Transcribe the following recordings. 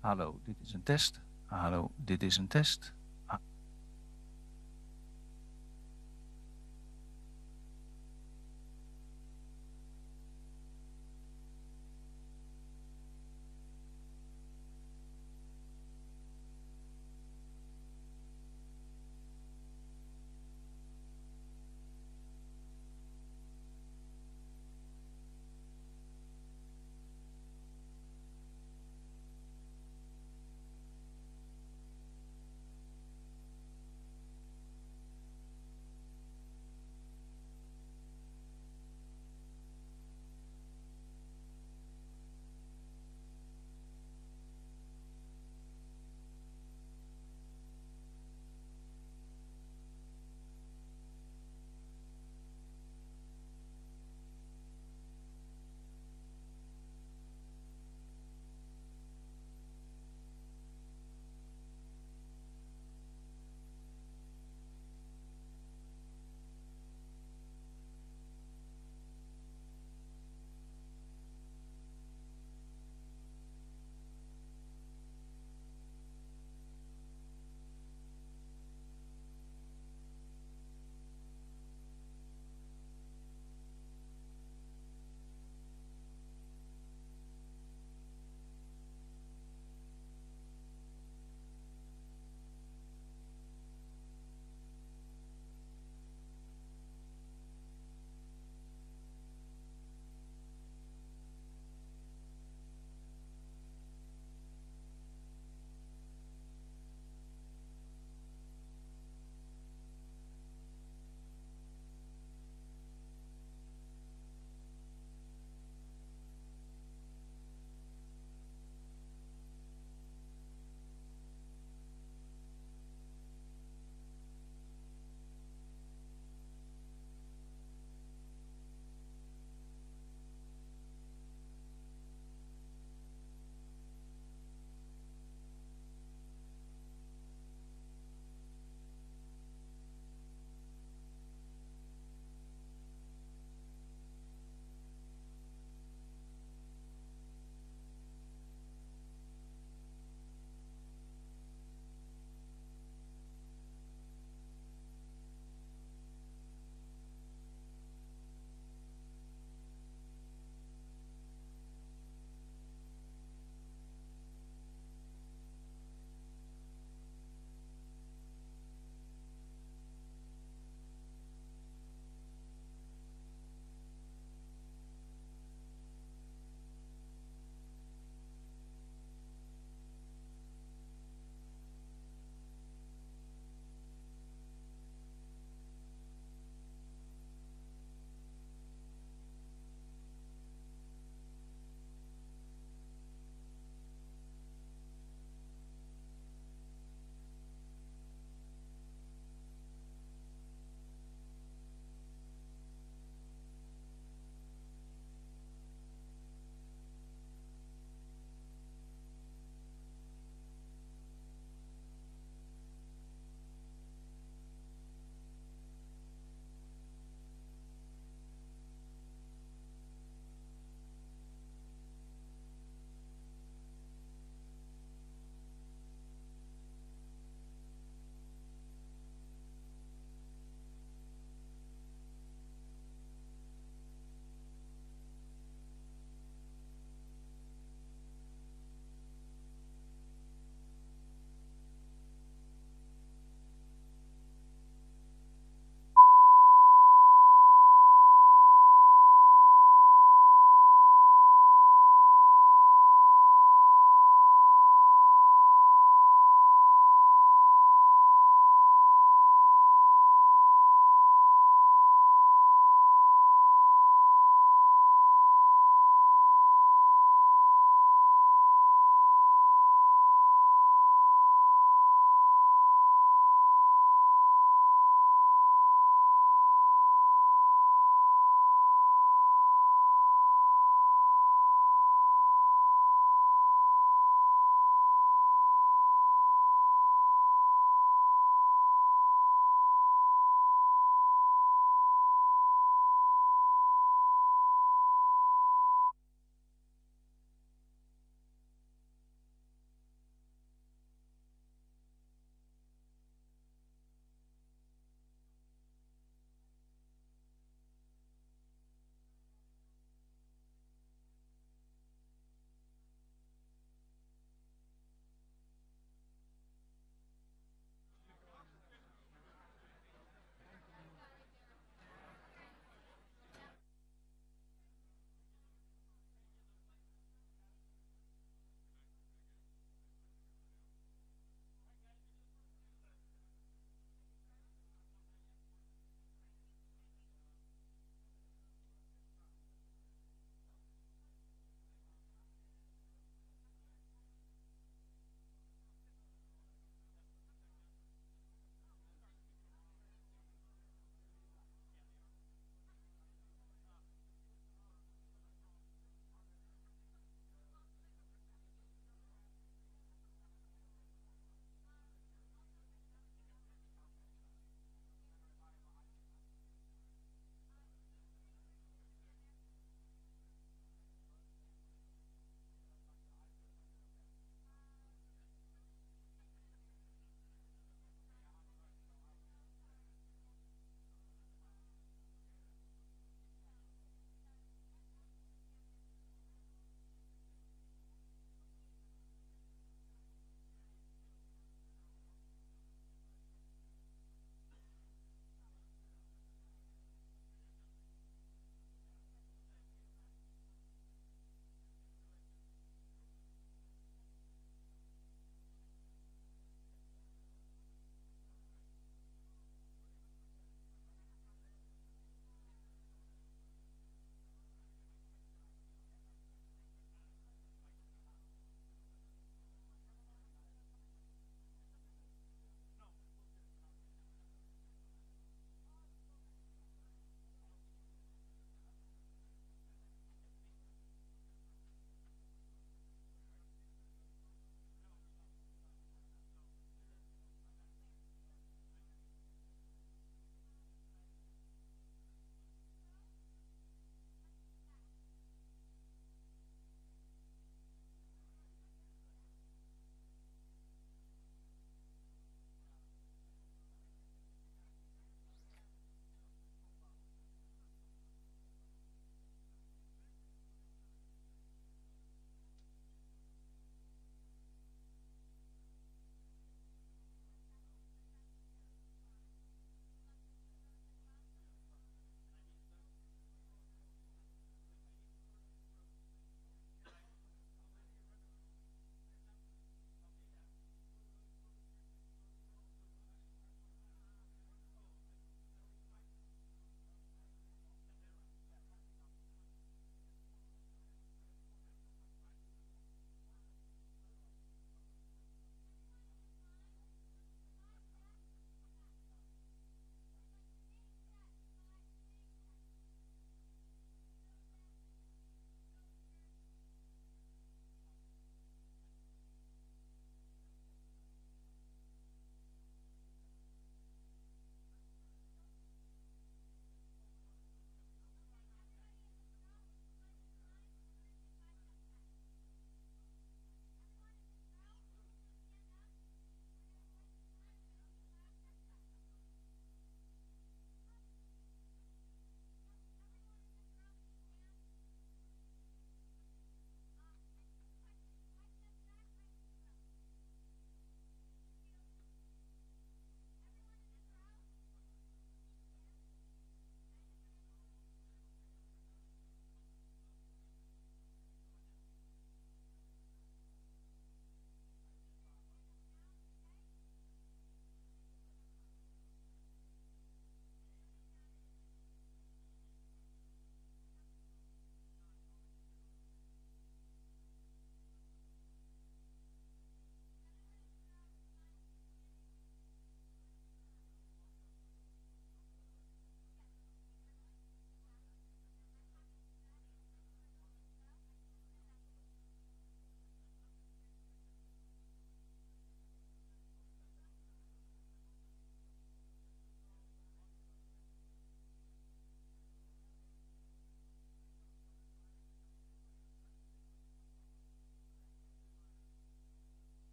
Hallo, dit is een test. Hallo, dit is een test.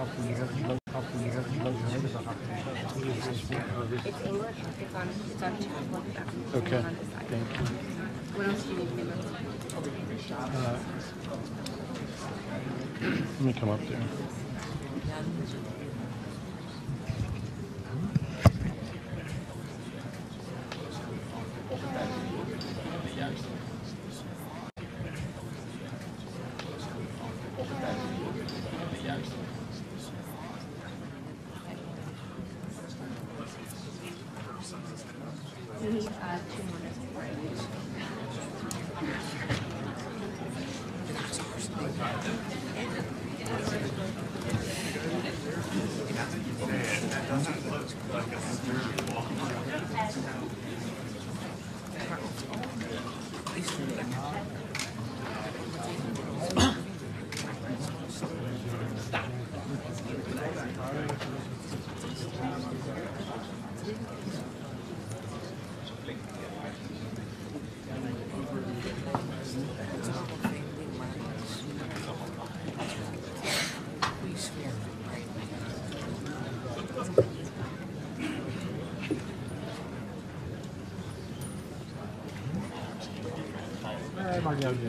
It's English. It's on chat. Okay. Thank you. What else do you need to know? Let me come up there. We need 2 minutes. Nee, maakt niet uit.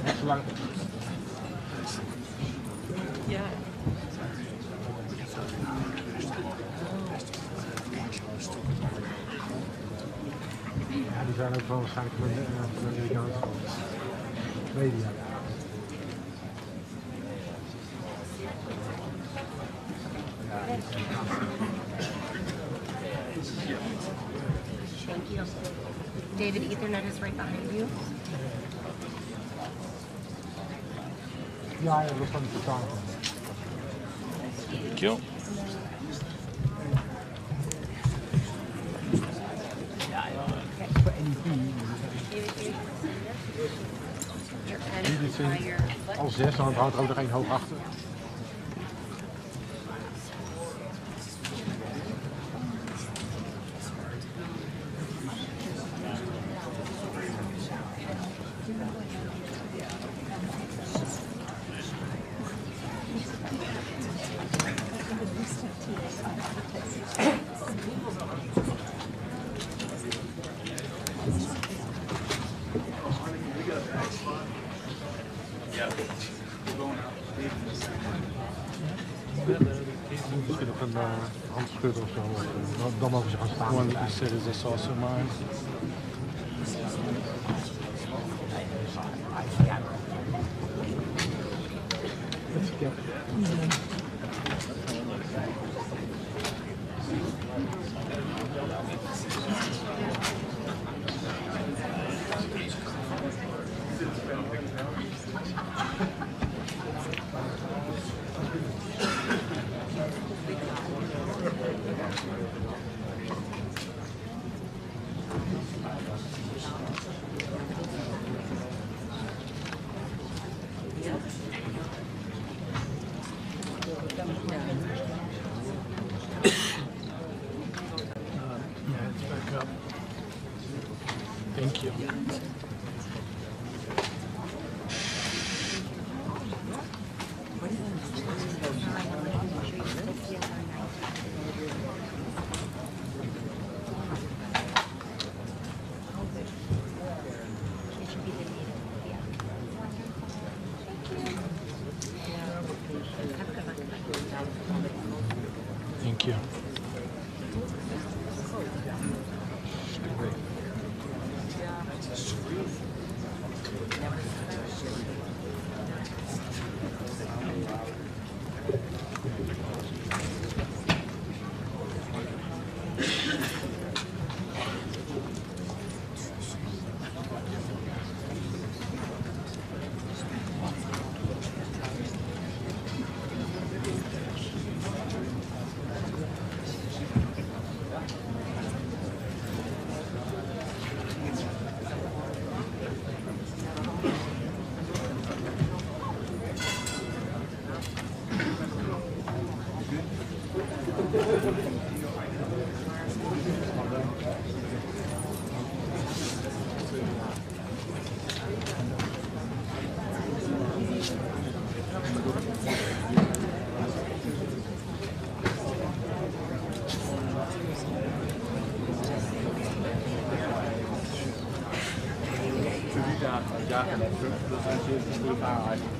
Net zo lang. Ja. Ja, die zijn ook wel waarschijnlijk van de Amerikaanse media. Thank you. David, Ethernet is right behind you. Ja, dat kan niet totaal. Thank you. Voor NEP. Dit zijn al 6, dan houdt er ook nog 1 hoog achter. Misschien nog een handschudden of zo, dan mogen ze gaan staan. One of the cities is also mine. Thank you. Thank you. Ja, dat is een goede verhaal eigenlijk.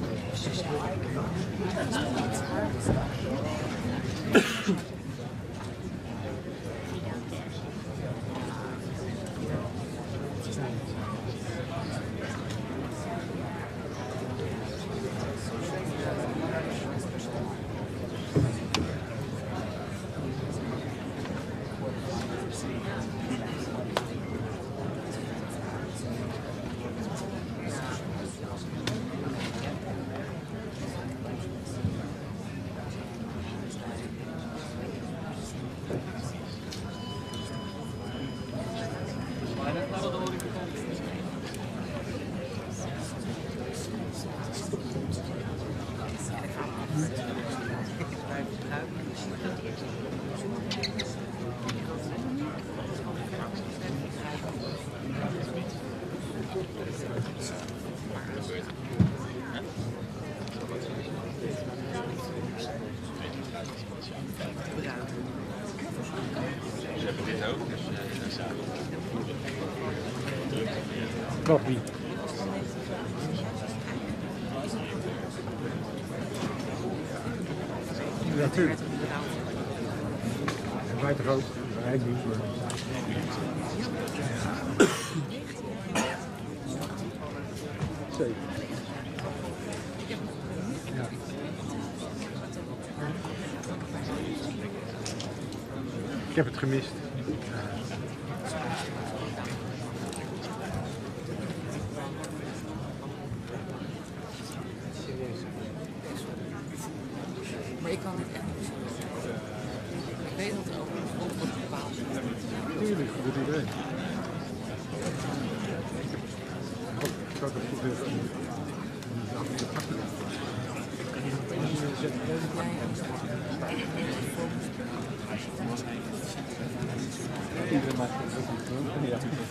Koffie. Ja, natuurlijk. En wij toch ook? Wij niet, maar... Zeker. Ja. Ik heb het gemist. Maar ik kan het echt niet. Ik weet dat er ook een grond wordt bepaald. Tuurlijk, dat doet iedereen. Ik had het goed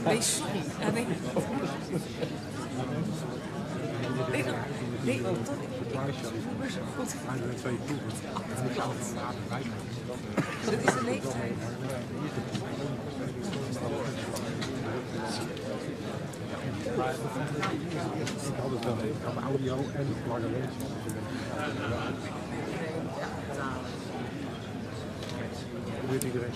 Nee, sorry. Ja, nee. Nee, dat is goed. Dit is de leeftijd. Ik had het wel even. Ik had audio en lange lens. Dat weet iedereen.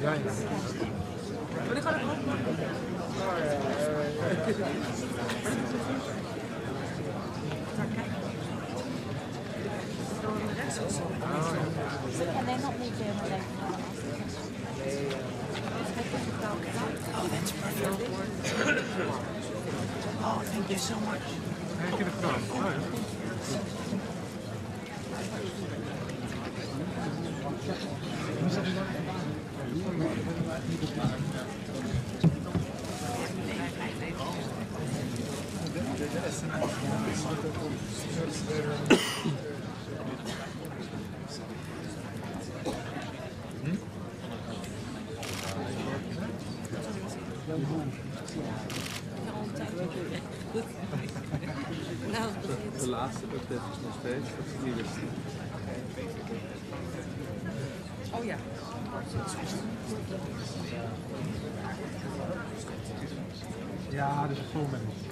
Ja, ja. Maar dan kan ik ook. They're not me doing what they Oh, that's perfect. Oh, thank you so much. Ik heb het gedaan. Oh, ja. De laatste update is nog steeds het nieuwste. Oh ja. Ja, dus vol mensen.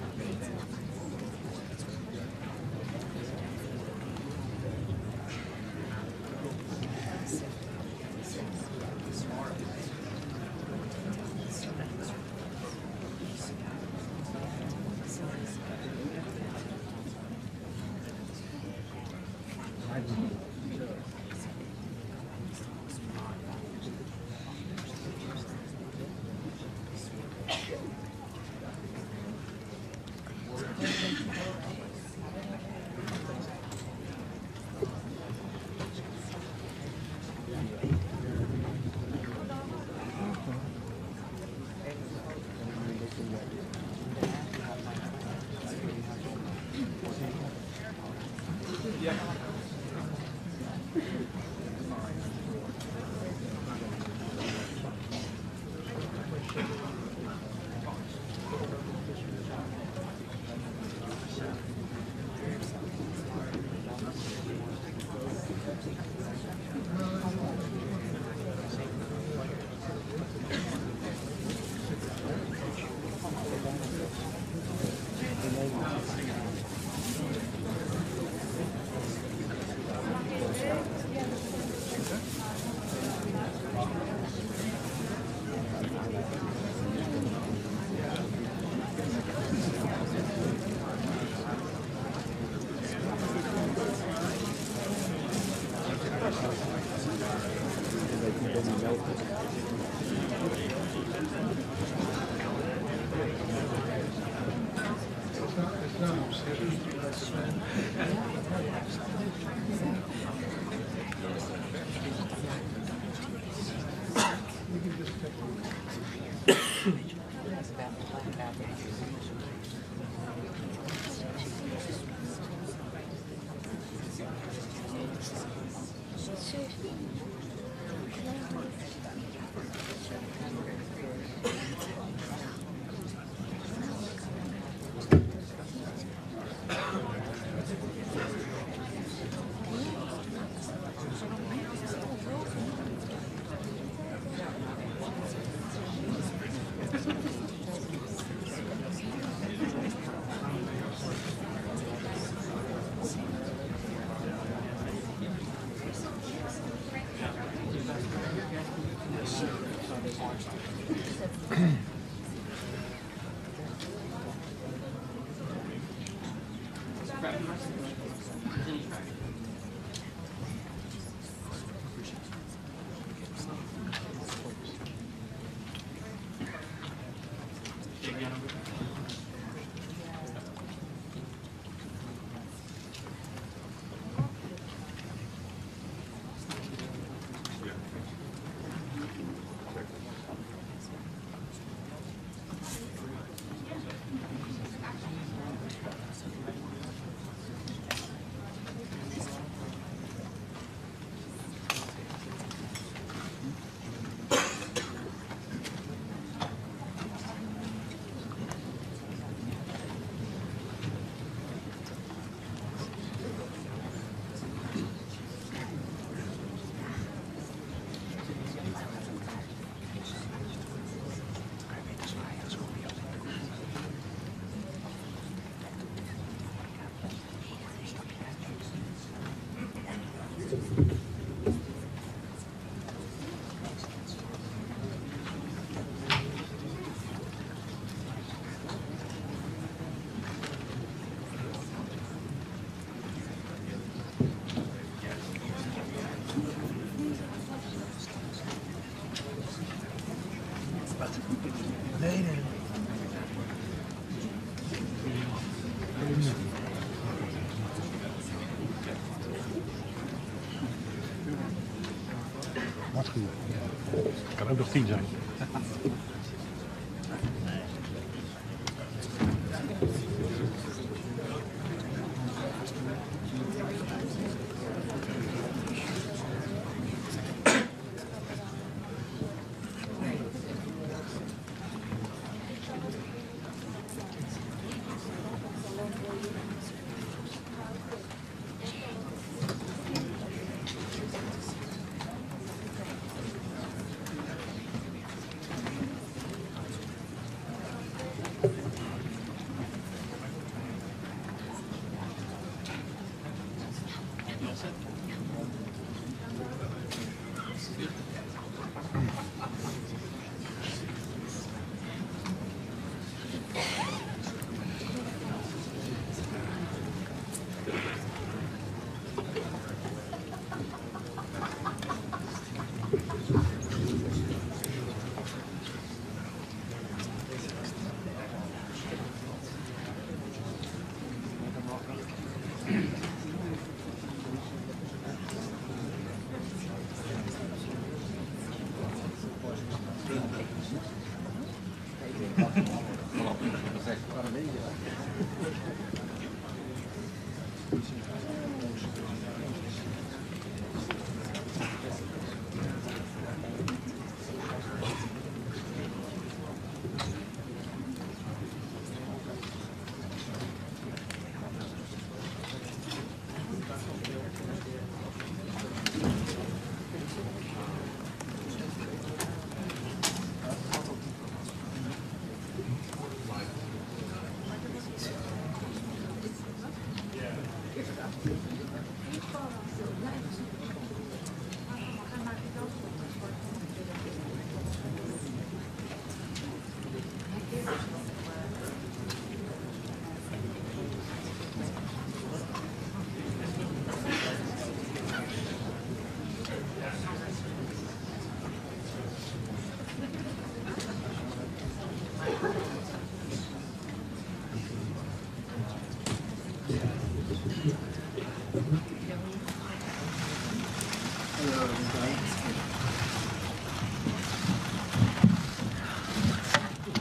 Wat goed. Kan ook nog 10 zijn.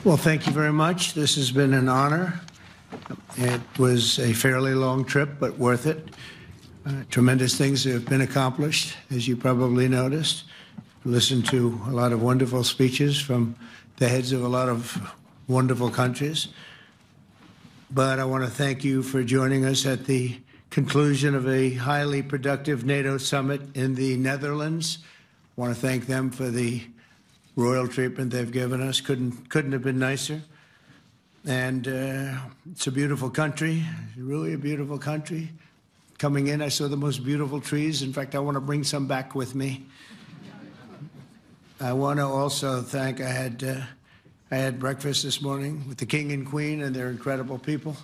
Well, thank you very much. This has been an honor. It was a fairly long trip, but worth it. Tremendous things have been accomplished, as you probably noticed. Listened to a lot of wonderful speeches from the heads of a lot of wonderful countries. But I want to thank you for joining us at the conclusion of a highly productive NATO summit in the Netherlands. I want to thank them for the royal treatment they've given us. Couldn't have been nicer. And it's a beautiful country, really a beautiful country. Coming in, I saw the most beautiful trees. In fact, I want to bring some back with me. I want to also thank, I had breakfast this morning with the King and Queen, and they're incredible people.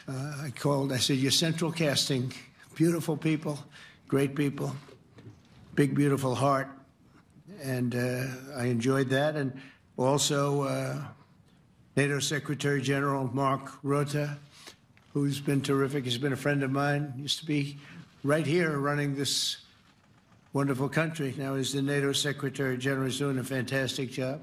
I said, you're central casting, beautiful people, great people, big, beautiful heart. And I enjoyed that. And also NATO Secretary General Mark Rutte, who's been terrific. He's been a friend of mine, used to be right here running this wonderful country. Now he's the NATO Secretary General. He's doing a fantastic job.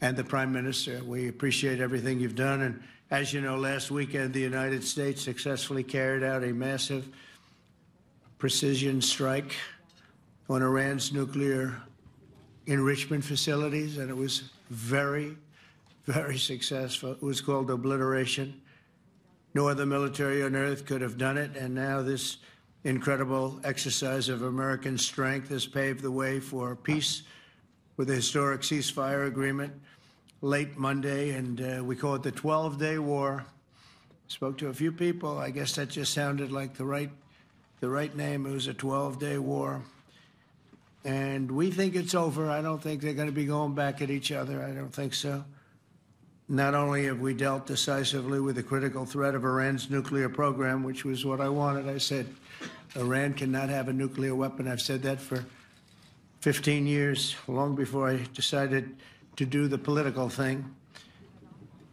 And the Prime Minister, we appreciate everything you've done. And as you know, last weekend, the United States successfully carried out a massive precision strike on Iran's nuclear enrichment facilities, and it was very, very successful. It was called obliteration. No other military on earth could have done it, and now this incredible exercise of American strength has paved the way for peace with a historic ceasefire agreement late Monday, and we call it the 12-day war. Spoke to a few people. I guess that just sounded like the right name. It was a 12-day war. And we think it's over. I don't think they're going to be going back at each other. I don't think so. Not only have we dealt decisively with the critical threat of Iran's nuclear program, which was what I wanted. I said, Iran cannot have a nuclear weapon. I've said that for 15 years, long before I decided to do the political thing.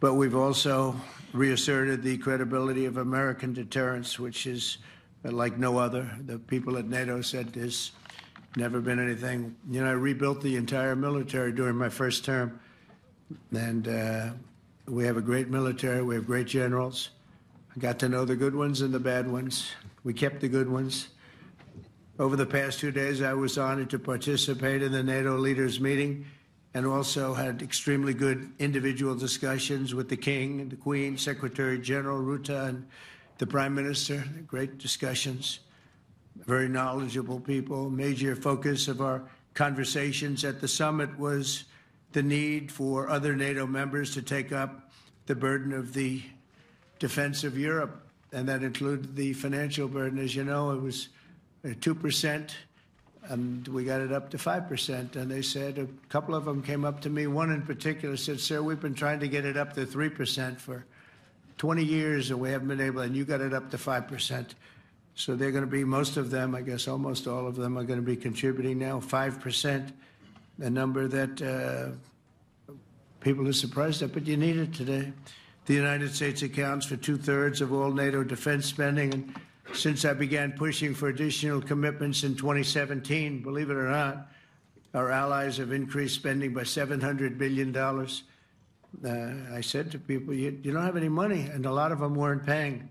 But we've also reasserted the credibility of American deterrence, which is like no other. The people at NATO said there's never been anything. You know, I rebuilt the entire military during my first term. And we have a great military. We have great generals. I got to know the good ones and the bad ones. We kept the good ones. Over the past 2 days, I was honored to participate in the NATO leaders meeting and also had extremely good individual discussions with the King and the Queen, Secretary General Rutte, and the Prime Minister. Great discussions. Very knowledgeable people. Major focus of our conversations at the summit was the need for other NATO members to take up the burden of the defense of Europe, and that included the financial burden. As you know, it was 2%, and we got it up to 5%. And they said, a couple of them came up to me. One in particular said, sir, we've been trying to get it up to 3% for 20 years, and we haven't been able, and you got it up to 5%. So they're going to be, most of them, I guess almost all of them, are going to be contributing now, 5%, a number that people are surprised at, but you need it today. The United States accounts for 2/3 of all NATO defense spending, and since I began pushing for additional commitments in 2017, believe it or not, our allies have increased spending by $700 billion. I said to people, you don't have any money, and a lot of them weren't paying.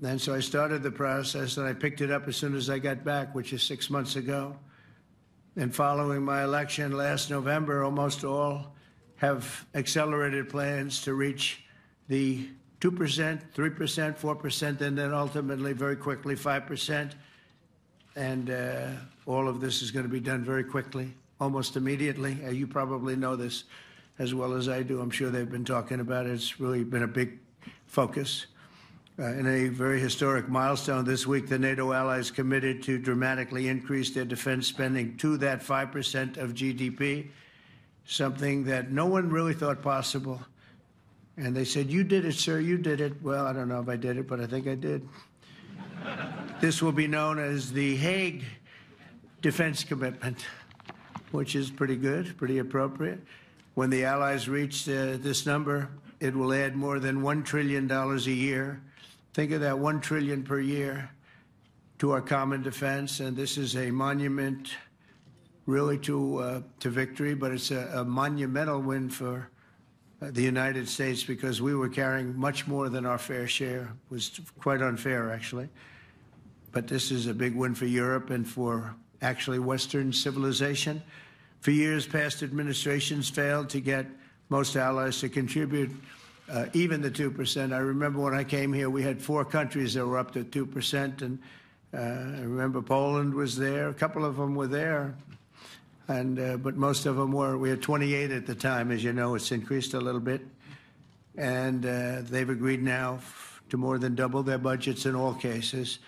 And so I started the process, and I picked it up as soon as I got back, which is 6 months ago. And following my election last November, almost all have accelerated plans to reach the 2%, 3%, 4%, and then ultimately, very quickly, 5%. And all of this is going to be done very quickly, almost immediately. You probably know this as well as I do. I'm sure they've been talking about it. It's really been a big focus. In a very historic milestone this week, the NATO allies committed to dramatically increase their defense spending to that 5% of GDP, something that no one really thought possible. And they said, you did it, sir, you did it. Well, I don't know if I did it, but I think I did. This will be known as the Hague Defense Commitment, which is pretty good, pretty appropriate. When the allies reach this number, it will add more than $1 trillion a year. Think of that, $1 trillion per year to our common defense, and this is a monument, really, to victory. But it's a monumental win for the United States, because we were carrying much more than our fair share. It was quite unfair, actually. But this is a big win for Europe and for actually Western civilization. For years, past administrations failed to get most allies to contribute even the 2%. I remember when I came here, we had 4 countries that were up to 2%, and I remember Poland was there. A couple of them were there, and but most of them were. We had 28 at the time. As you know, it's increased a little bit, and they've agreed now to more than double their budgets in all cases.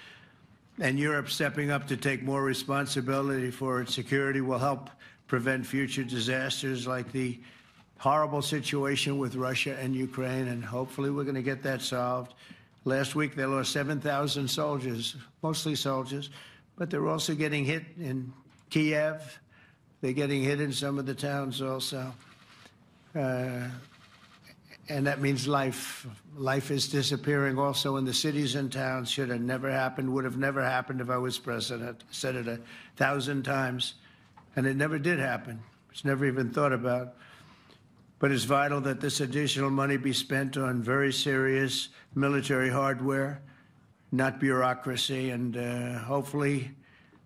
And Europe stepping up to take more responsibility for its security will help prevent future disasters like the horrible situation with Russia and Ukraine, and hopefully we're going to get that solved. Last week they lost 7,000 soldiers, mostly soldiers, but they're also getting hit in Kiev. They're getting hit in some of the towns also. And that means life. Life is disappearing also in the cities and towns. Should have never happened, would have never happened if I was president. I said it 1,000 times, and it never did happen. It's never even thought about. But it's vital that this additional money be spent on very serious military hardware, not bureaucracy, and hopefully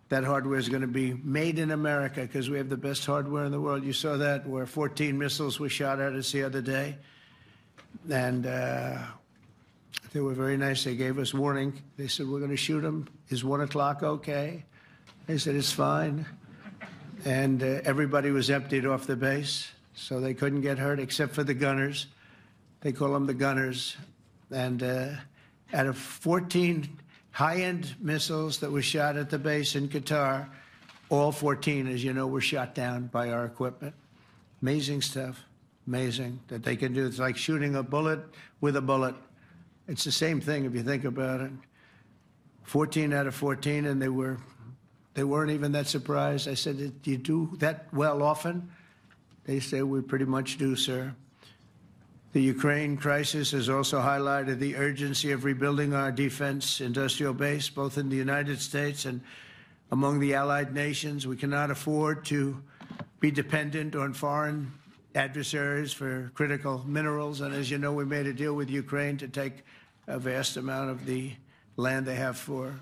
that hardware is going to be made in America because we have the best hardware in the world. You saw that where 14 missiles were shot at us the other day. And they were very nice. They gave us warning. They said, we're going to shoot them. Is 1 o'clock okay? They said, it's fine. And everybody was emptied off the base, so they couldn't get hurt except for the gunners. They call them the gunners. And out of 14 high-end missiles that were shot at the base in Qatar, all 14, as you know, were shot down by our equipment. Amazing stuff. Amazing that they can do. It's like shooting a bullet with a bullet. It's the same thing if you think about it. 14 out of 14, and they weren't even that surprised. I said, do you do that well often? They say, we pretty much do, sir. The Ukraine crisis has also highlighted the urgency of rebuilding our defense industrial base, both in the United States and among the allied nations. We cannot afford to be dependent on foreign adversaries for critical minerals. And as you know, we made a deal with Ukraine to take a vast amount of the land they have for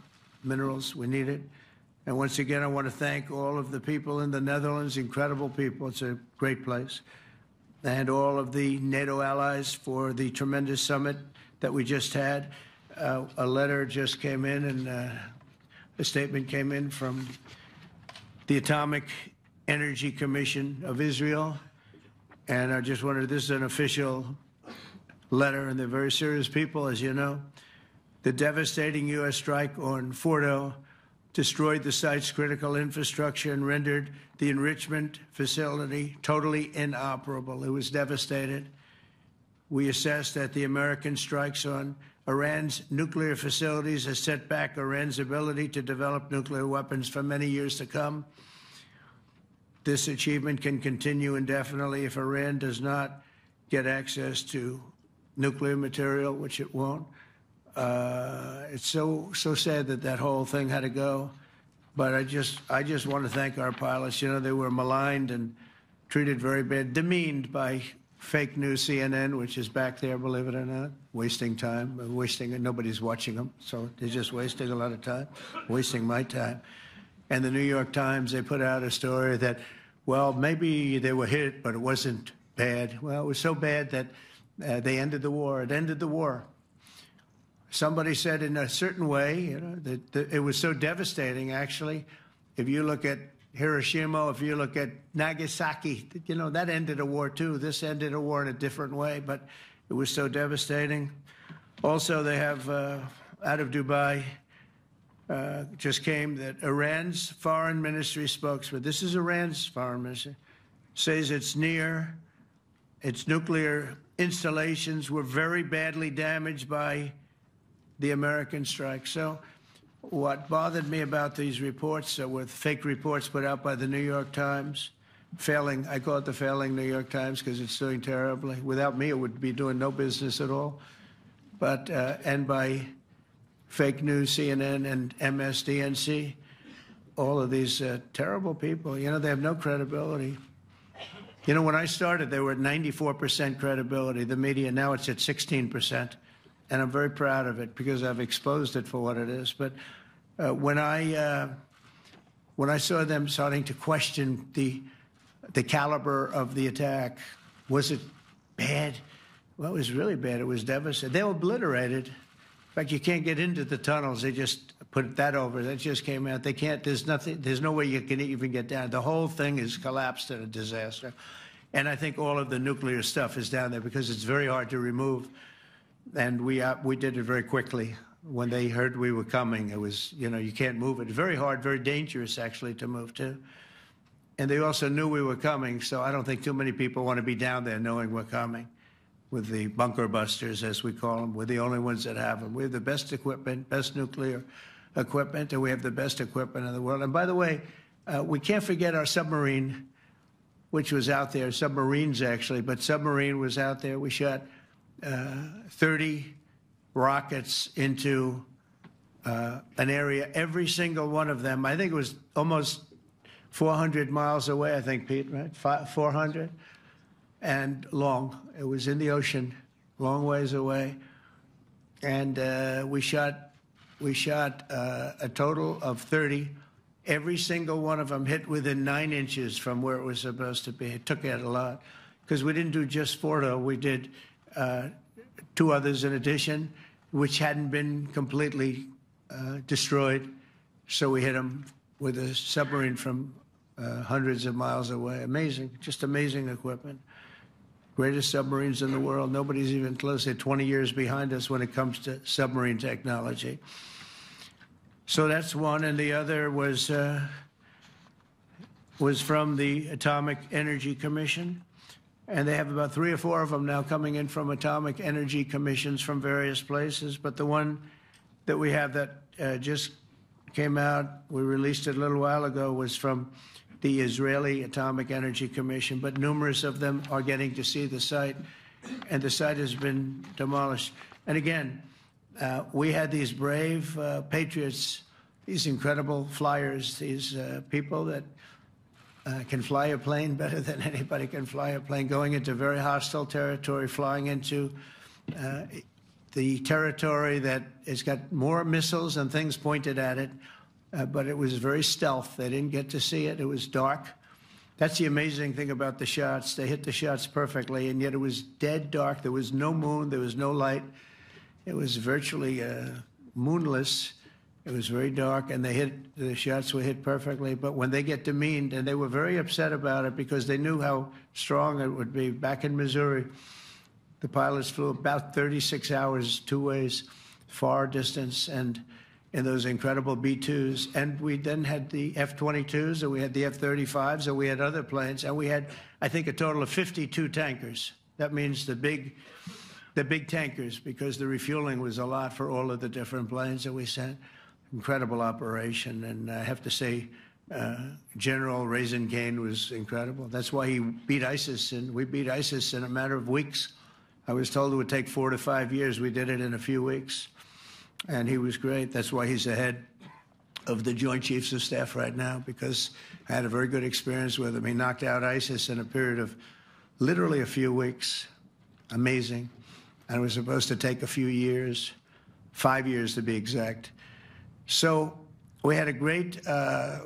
minerals. We need it. And once again, I want to thank all of the people in the Netherlands, incredible people. It's a great place. And all of the NATO allies for the tremendous summit that we just had. A letter just came in, and a statement came in from the Atomic Energy Commission of Israel. And I just wondered, this is an official letter, and they're very serious people, as you know. The devastating U.S. strike on Fordo destroyed the site's critical infrastructure and rendered the enrichment facility totally inoperable. It was devastated. We assess that the American strikes on Iran's nuclear facilities has set back Iran's ability to develop nuclear weapons for many years to come. This achievement can continue indefinitely if Iran does not get access to nuclear material, which it won't. It's so sad that that whole thing had to go. But I just want to thank our pilots. You know, they were maligned and treated very bad, demeaned by fake news CNN, which is back there, believe it or not, wasting time, nobody's watching them, so they're just wasting a lot of time, wasting my time. And the New York Times, they put out a story that, well, maybe they were hit, but it wasn't bad. Well, it was so bad that they ended the war. It ended the war. Somebody said in a certain way, you know, that it was so devastating, actually. If you look at Hiroshima, if you look at Nagasaki, you know, that ended a war too. This ended a war in a different way, but it was so devastating. Also, they have, out of Dubai, just came that Iran's foreign ministry spokesman, this is Iran's foreign ministry, says its nuclear installations were very badly damaged by the American strike. So what bothered me about these reports were fake reports put out by the New York Times, failing, I call it the failing New York Times because it's doing terribly. Without me, it would be doing no business at all. But, and by fake news, CNN and MSDNC, all of these terrible people, you know, they have no credibility. You know, when I started, they were at 94% credibility, the media. Now it's at 16%. And I'm very proud of it because I've exposed it for what it is. But when I saw them starting to question the caliber of the attack, was it bad? Well, it was really bad. It was devastating. They were obliterated. In fact, you can't get into the tunnels. They just put that over. That just came out. They can't, there's nothing, there's no way you can even get down. The whole thing is collapsed in a disaster. And I think all of the nuclear stuff is down there because it's very hard to remove. And we did it very quickly. When they heard we were coming, it was, you know, you can't move it. Very hard, very dangerous, actually, to move to. And they also knew we were coming, so I don't think too many people want to be down there knowing we're coming. With the bunker busters, as we call them, we're the only ones that have them. We have the best equipment, best nuclear equipment, and we have the best equipment in the world. And by the way, we can't forget our submarine, which was out there, submarines actually, but submarine was out there. We shot 30 rockets into an area, every single one of them. I think it was almost 400 miles away, I think, Pete, right? 400? And long. It was in the ocean, long ways away. And we shot a total of 30. Every single one of them hit within 9 inches from where it was supposed to be. It took out a lot. Because we didn't do just Fordo. We did 2 others in addition, which hadn't been completely destroyed. So we hit them with a submarine from hundreds of miles away. Amazing, just amazing equipment. Greatest submarines in the world. Nobody's even close. They're 20 years behind us when it comes to submarine technology. So that's one, and the other was from the Atomic Energy Commission. And they have about 3 or 4 of them now coming in from atomic energy commissions from various places. But the one that we have that just came out, we released it a little while ago, was from the Israeli Atomic Energy Commission. But numerous of them are getting to see the site, and the site has been demolished. And again, we had these brave patriots, these incredible flyers, these people that can fly a plane better than anybody can fly a plane, going into very hostile territory, flying into the territory that has got more missiles and things pointed at it, but it was very stealth. They didn't get to see it. It was dark. That's the amazing thing about the shots. They hit the shots perfectly, and yet it was dead dark. There was no moon. There was no light. It was virtually moonless. It was very dark, and the shots were hit perfectly. But when they get demeaned, and they were very upset about it because they knew how strong it would be. Back in Missouri, the pilots flew about 36 hours, 2 ways, far distance, and in those incredible B-2s. And we then had the F-22s, and we had the F-35s, and we had other planes, and we had, I think, a total of 52 tankers. That means the big tankers, because the refueling was a lot for all of the different planes that we sent. Incredible operation, and I have to say, General Raisin Cain was incredible. That's why he beat ISIS, and we beat ISIS in a matter of weeks. I was told it would take 4 to 5 years. We did it in a few weeks, and he was great. That's why he's the head of the Joint Chiefs of Staff right now, because I had a very good experience with him. He knocked out ISIS in a period of literally a few weeks. Amazing. And it was supposed to take a few years, 5 years to be exact. So we had a great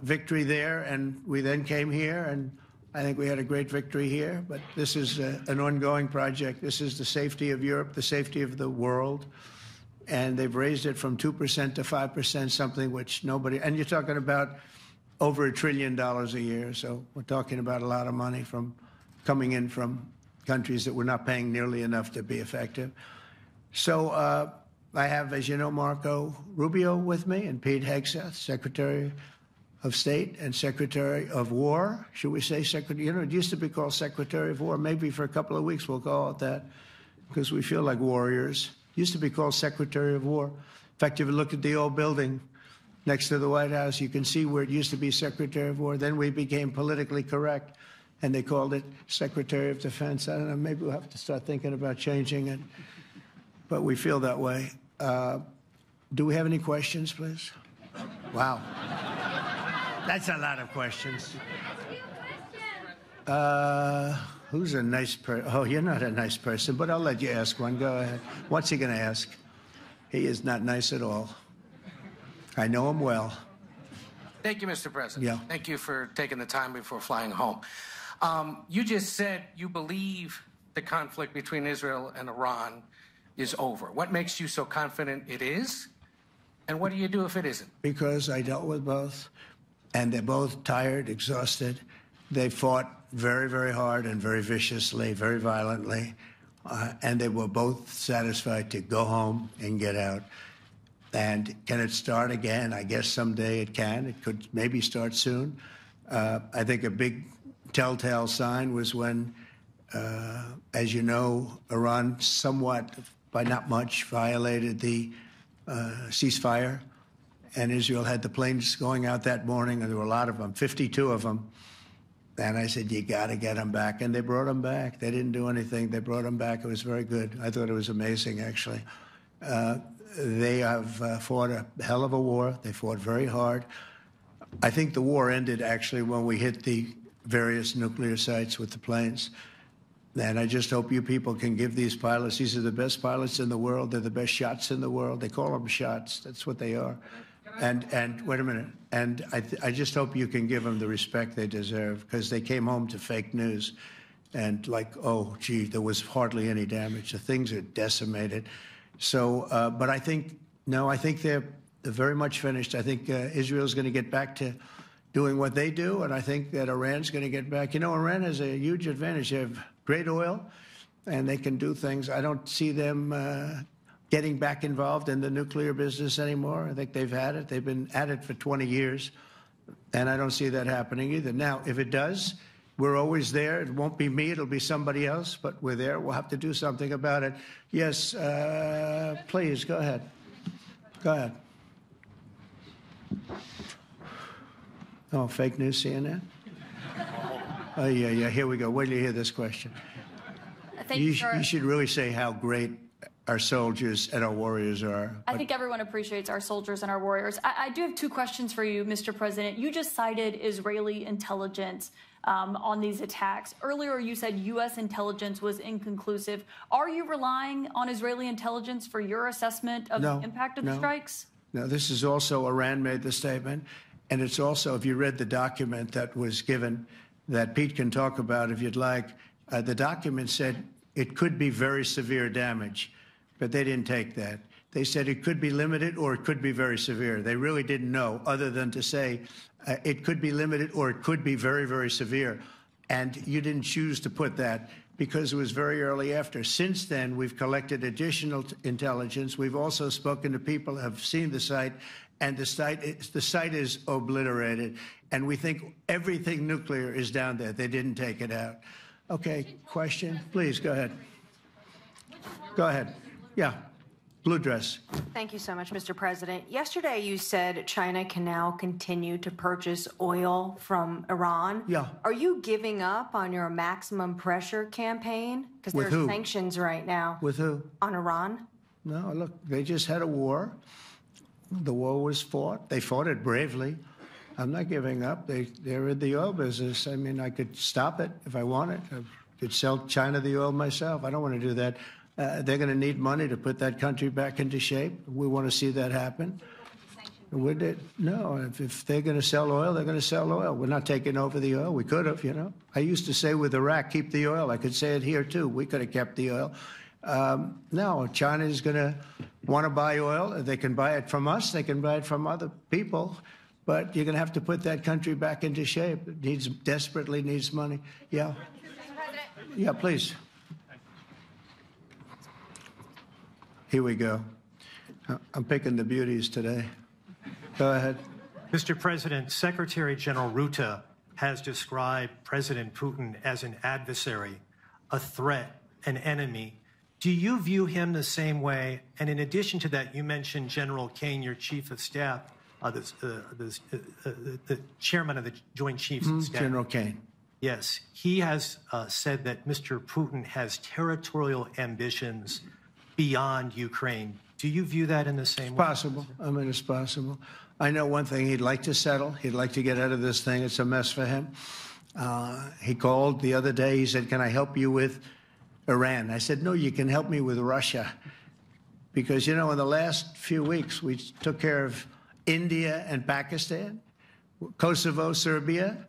victory there, and we then came here, and I think we had a great victory here. But this is an ongoing project. This is the safety of Europe, the safety of the world. And they've raised it from 2% to 5%, something which nobody, and you're talking about over $1 trillion a year. So we're talking about a lot of money from coming in from countries that we're not paying nearly enough to be effective. So I have, as you know, Marco Rubio with me, and Pete Hegseth, Secretary of State and Secretary of War. Should we say Secretary? You know, it used to be called Secretary of War. Maybe for a couple of weeks we'll call it that, because we feel like warriors. It used to be called Secretary of War. In fact, if you look at the old building next to the White House, you can see where it used to be Secretary of War. Then we became politically correct, and they called it Secretary of Defense. I don't know, maybe we'll have to start thinking about changing it, but we feel that way. Do we have any questions, please? Wow. That's a lot of questions. Who's a nice person? Oh, you're not a nice person, but I'll let you ask one. Go ahead. What's he going to ask? He is not nice at all. I know him well. Thank you, Mr. President. Yeah. Thank you for taking the time before flying home. You just said you believe the conflict between Israel and Iran is over. What makes you so confident it is? And what do you do if it isn't? Because I dealt with both, and they're both tired, exhausted. They fought very, very hard and very viciously, very violently, and they were both satisfied to go home and get out. And can it start again? I guess someday it can. It could maybe start soon. I think a big telltale sign was when, as you know, Iran somewhat, by not much, violated the ceasefire, and Israel had the planes going out that morning, and there were a lot of them, 52 of them. And I said, you got to get them back. And they brought them back. They didn't do anything. They brought them back. It was very good. I thought it was amazing, actually. They have fought a hell of a war. They fought very hard. I think the war ended, actually, when we hit the various nuclear sites with the planes. And I just hope you people can give these pilots, these are the best pilots in the world. They're the best shots in the world. They call them shots. That's what they are. And wait a minute. And I just hope you can give them the respect they deserve, because they came home to fake news. And like, oh, gee, there was hardly any damage. The things are decimated. So, but I think, no, I think they're very much finished. I think Israel's going to get back to doing what they do, and I think that Iran's going to get back. You know, Iran has a huge advantage. They have great oil, and they can do things. I don't see them getting back involved in the nuclear business anymore. I think they've had it. They've been at it for 20 years, and I don't see that happening either. Now, if it does, we're always there. It won't be me. It'll be somebody else, but we're there. We'll have to do something about it. Yes, please, go ahead. Go ahead. Oh, fake news, CNN? Oh, yeah, here we go. Wait till you hear this question. You should really say how great our soldiers and our warriors are. I think everyone appreciates our soldiers and our warriors. I do have two questions for you, Mr. President. You just cited Israeli intelligence on these attacks. Earlier, you said U.S. intelligence was inconclusive. Are you relying on Israeli intelligence for your assessment of the impact of the strikes? No, this is also Iran made the statement. And it's also, if you read the document that was given, that Pete can talk about if you'd like, the document said it could be very severe damage, but they didn't take that. They said it could be limited or it could be very severe. They really didn't know, other than to say it could be limited or it could be very, very severe. And you didn't choose to put that because it was very early after. Since then, we've collected additional intelligence. We've also spoken to people who have seen the site, and the site is obliterated. And we think everything nuclear is down there. They didn't take it out. Okay, question? Please, go ahead. Go ahead. Yeah. Blue dress. Thank you so much, Mr. President. Yesterday, you said China can now continue to purchase oil from Iran. Yeah. Are you giving up on your maximum pressure campaign? Because there are sanctions right now. With who? On Iran. No, look, they just had a war. The war was fought. They fought it bravely. I'm not giving up. They're in the oil business. I mean, I could stop it if I wanted. I could sell China the oil myself. I don't want to do that. They're going to need money to put that country back into shape. We want to see that happen. No, if they're going to sell oil, they're going to sell oil. We're not taking over the oil. We could have, you know. I used to say with Iraq, keep the oil. I could say it here, too. We could have kept the oil. No, China is going to want to buy oil. They can buy it from us. They can buy it from other people. But you're going to have to put that country back into shape. It desperately needs money. Yeah. Yeah, please. Here we go. I'm picking the beauties today. Go ahead. Mr. President, Secretary General Rutte has described President Putin as an adversary, a threat, an enemy. Do you view him the same way? And in addition to that, you mentioned General Kane, your chief of staff, the chairman of the Joint Chiefs of Staff. General Kane. Yes. He has said that Mr. Putin has territorial ambitions beyond Ukraine. Do you view that in the same way? Possible. I mean, it's possible. I know one thing. He'd like to settle. He'd like to get out of this thing. It's a mess for him. He called the other day. He said, can I help you with Iran? I said, no, you can help me with Russia. Because, you know, in the last few weeks, we took care of India and Pakistan, Kosovo, Serbia.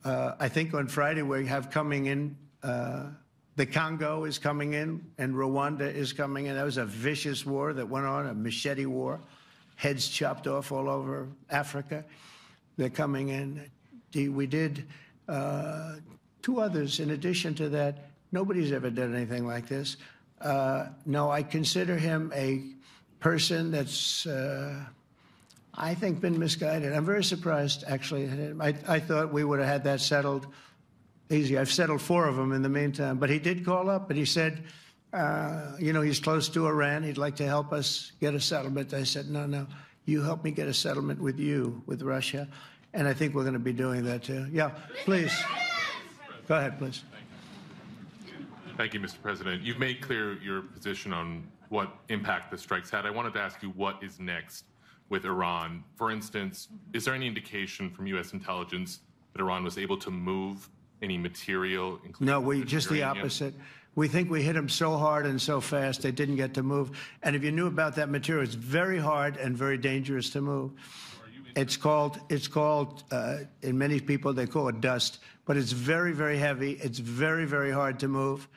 I think on Friday we have coming in, the Congo is coming in, and Rwanda is coming in. That was a vicious war that went on, a machete war, heads chopped off all over Africa. They're coming in. We did 2 others in addition to that. Nobody's ever done anything like this. No, I consider him a person that's, I think, been misguided. I'm very surprised, actually. I thought we would have had that settled easy. I've settled 4 of them in the meantime. But he did call up, and he said, you know, he's close to Iran. He'd like to help us get a settlement. I said, no, no, you help me get a settlement with you, with Russia. And I think we're going to be doing that, too. Yeah, please. Go ahead, please. Thank you, Mr. President. You've made clear your position on what impact the strikes had. I wanted to ask you what is next with Iran. For instance, is there any indication from U.S. intelligence that Iran was able to move any material? No, just the opposite. We think we hit them so hard and so fast they didn't get to move. And if you knew about that material, it's very hard and very dangerous to move. It's called, in many people, they call it dust. But it's very, very heavy. It's very, very hard to move.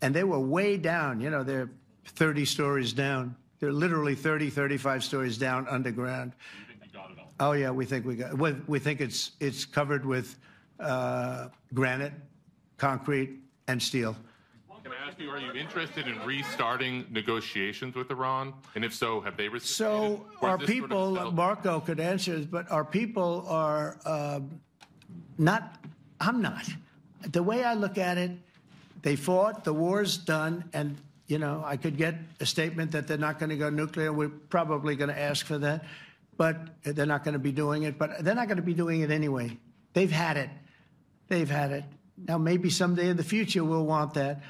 And they were way down. You know, they're 30 stories down. They're literally 30, 35 stories down underground. You think you got it all? Oh, yeah, we think we got it. We think it's covered with granite, concrete, and steel. Can I ask you, are you interested in restarting negotiations with Iran? And if so, have they received? So our people, Marco could answer this, but our people are not, I'm not. The way I look at it, they fought, the war's done, and, you know, I could get a statement that they're not going to go nuclear. We're probably going to ask for that, but they're not going to be doing it. But they're not going to be doing it anyway. They've had it. They've had it. Now, maybe someday in the future we'll want that.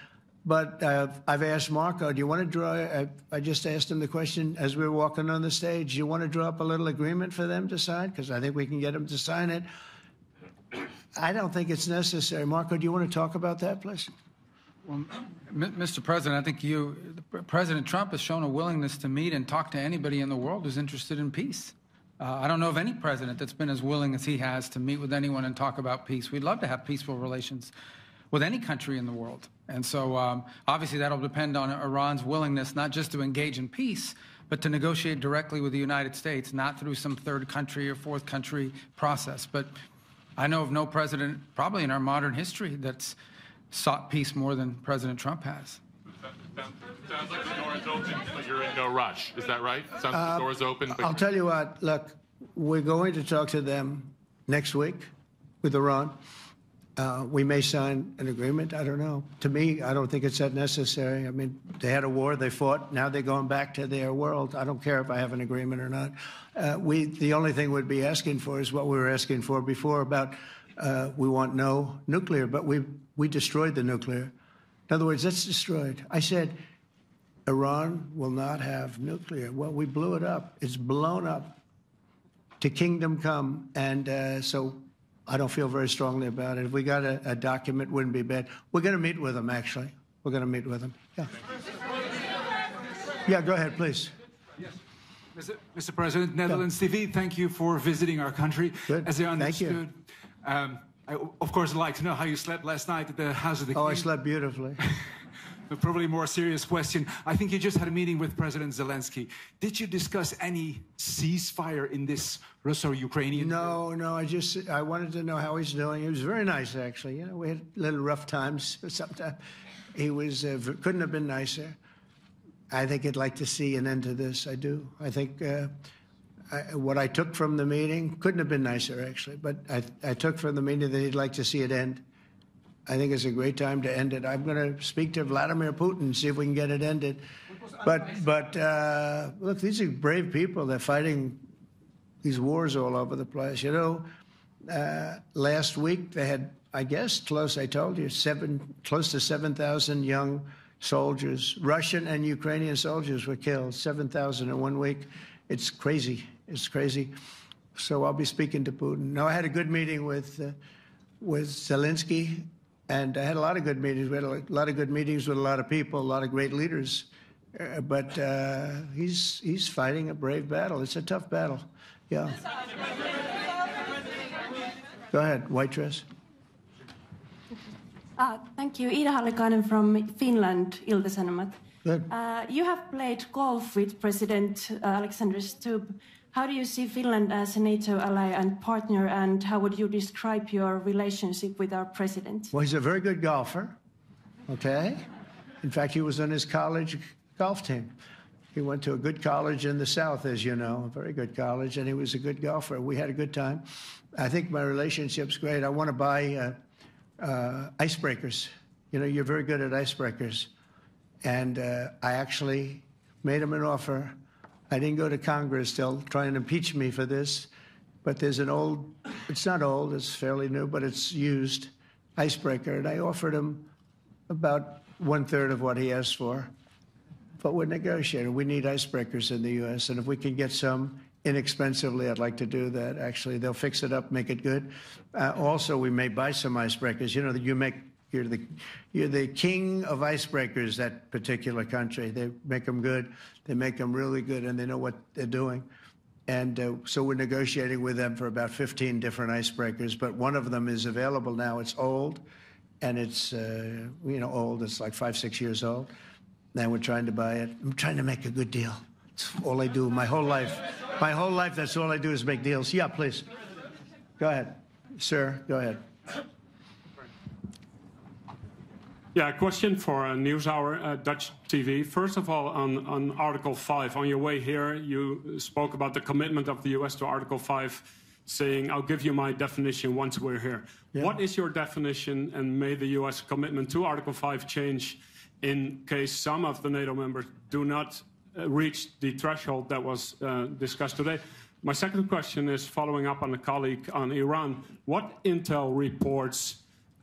But I've asked Marco, do you want to draw, I just asked him the question as we were walking on the stage, do you want to draw up a little agreement for them to sign? Because I think we can get them to sign it. I don't think it's necessary. Marco, do you want to talk about that, please? Well, Mr. President, I think President Trump has shown a willingness to meet and talk to anybody in the world who's interested in peace. I don't know of any president that's been as willing as he has to meet with anyone and talk about peace. We'd love to have peaceful relations with any country in the world. And so obviously that'll depend on Iran's willingness not just to engage in peace, but to negotiate directly with the United States, not through some third country or fourth country process. But I know of no president, probably in our modern history, that's sought peace more than President Trump has. Sounds like the door is open, but you're in no rush. Is that right? Sounds like the door is open. But I'll tell you what, look, we're going to talk to them next week with Iran. We may sign an agreement. I don't know. To me, I don't think it's that necessary. I mean, they had a war, they fought. Now they're going back to their world. I don't care if I have an agreement or not. The only thing we'd be asking for is what we were asking for before about we want no nuclear, but we destroyed the nuclear. In other words, that's destroyed. I said, Iran will not have nuclear. Well, we blew it up. It's blown up to kingdom come. And so I don't feel very strongly about it. If we got a document, wouldn't be bad. We're going to meet with them, actually. We're going to meet with them. Yeah. Yeah, go ahead, please. Yes. Mr. President, Netherlands TV, thank you for visiting our country. Good. As I understood, Thank you. I, of course, would like to know how you slept last night at the House of the King. Oh, I slept beautifully. But probably a more serious question. I think you just had a meeting with President Zelensky. Did you discuss any ceasefire in this Russo-Ukrainian? No. I wanted to know how he's doing. He was very nice, actually. You know, we had little rough times sometimes. He was couldn't have been nicer. I think he'd like to see an end to this. I do. I think what I took from the meeting couldn't have been nicer, actually. But I took from the meeting that he'd like to see it end. I think it's a great time to end it. I'm going to speak to Vladimir Putin and see if we can get it ended. But look, these are brave people. They're fighting these wars all over the place. You know, last week they had, I guess, I told you, close to 7,000 young soldiers, Russian and Ukrainian soldiers were killed, 7,000 in 1 week. It's crazy. It's crazy. So I'll be speaking to Putin. No, I had a good meeting with with Zelensky, and I had a lot of good meetings. We had a lot of good meetings with a lot of people, a lot of great leaders. But he's fighting a brave battle. It's a tough battle. Yeah. Go ahead, white dress. Thank you. Ida Hallikainen from Finland, Ilta-Sanomat. Good. You have played golf with President Alexander Stubb. How do you see Finland as a NATO ally and partner, and how would you describe your relationship with our president? Well, he's a very good golfer, okay? In fact, he was on his college golf team. He went to a good college in the South, as you know, a very good college, and he was a good golfer. We had a good time. I think my relationship's great. I want to buy icebreakers. You know, you're very good at icebreakers. And I actually made him an offer. I didn't go to Congress. They'll try and impeach me for this. But there's an old, it's not old, it's fairly new, but it's used icebreaker. And I offered him about 1/3 of what he asked for. But we're negotiating. We need icebreakers in the U.S. And if we can get some inexpensively, I'd like to do that. Actually, they'll fix it up, make it good. Also, we may buy some icebreakers. You know, you're the king of icebreakers, that particular country. They make them good. They make them really good, and they know what they're doing. And so we're negotiating with them for about 15 different icebreakers. But one of them is available now. It's old, and it's, old. It's like 5, 6 years old. And we're trying to buy it. I'm trying to make a good deal. It's all I do my whole life. My whole life, that's all I do is make deals. Yeah, please. Go ahead. Sir, go ahead. Yeah, a question for NewsHour, Dutch TV. First of all, on Article 5, on your way here, you spoke about the commitment of the U.S. to Article 5, saying, I'll give you my definition once we're here. Yeah. What is your definition, and may the U.S. commitment to Article 5 change in case some of the NATO members do not reach the threshold that was discussed today? My second question is following up on a colleague on Iran. What intel reports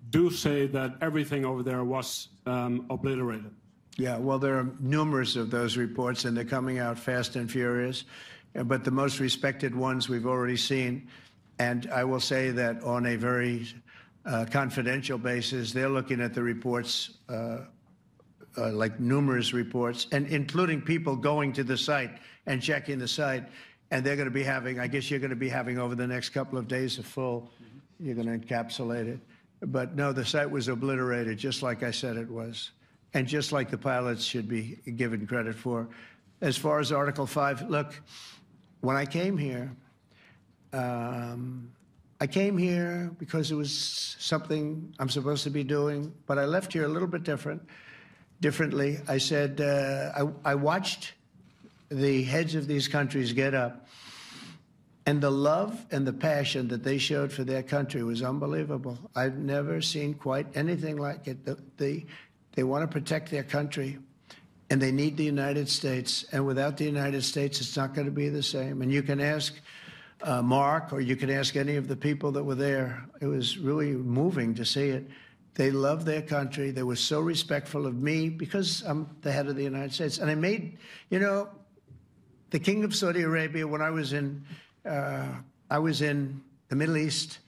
do say that everything over there was obliterated? Yeah, well, there are numerous of those reports, and they're coming out fast and furious. But the most respected ones we've already seen. And I will say that on a very confidential basis, they're looking at the reports, like numerous reports, and including people going to the site and checking the site. And they're going to be having, I guess you're going to be having over the next couple of days a full, you're going to encapsulate it. But no, the site was obliterated, just like I said it was, and just like the pilots should be given credit for. As far as Article 5, look, when I came here because it was something I'm supposed to be doing, but I left here a little bit differently. I said, I watched the heads of these countries get up, and the love and the passion that they showed for their country was unbelievable. I've never seen quite anything like it. They want to protect their country, and they need the United States. And without the United States, it's not going to be the same. And you can ask Mark, or you can ask any of the people that were there. It was really moving to see it. They love their country. They were so respectful of me because I'm the head of the United States. And I made, the King of Saudi Arabia, when I was in the Middle East.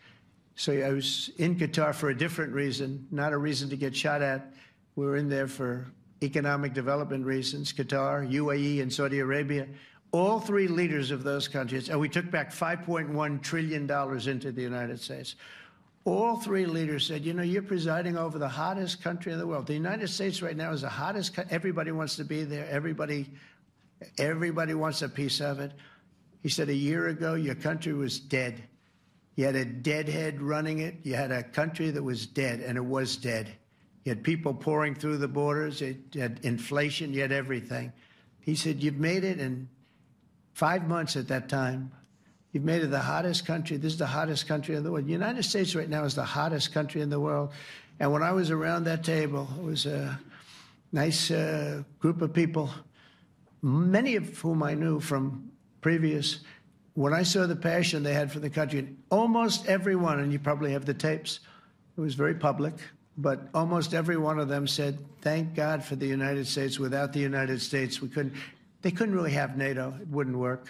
So I was in Qatar for a different reason, not a reason to get shot at. We were in there for economic development reasons, Qatar, UAE, and Saudi Arabia. All three leaders of those countries, and we took back $5.1 trillion into the United States. All three leaders said, you're presiding over the hottest country in the world. The United States right now is the hottest country. Everybody wants to be there. Everybody wants a piece of it. He said, a year ago, your country was dead. You had a deadhead running it. You had a country that was dead, and it was dead. You had people pouring through the borders. You had inflation. You had everything. He said, you've made it in 5 months at that time. You've made it the hottest country. This is the hottest country in the world. The United States right now is the hottest country in the world. And when I was around that table, it was a nice group of people, many of whom I knew from previous. When I saw the passion they had for the country, almost everyone, and you probably have the tapes, it was very public, but almost every one of them said, thank God for the United States. Without the United States, they couldn't really have NATO. It wouldn't work.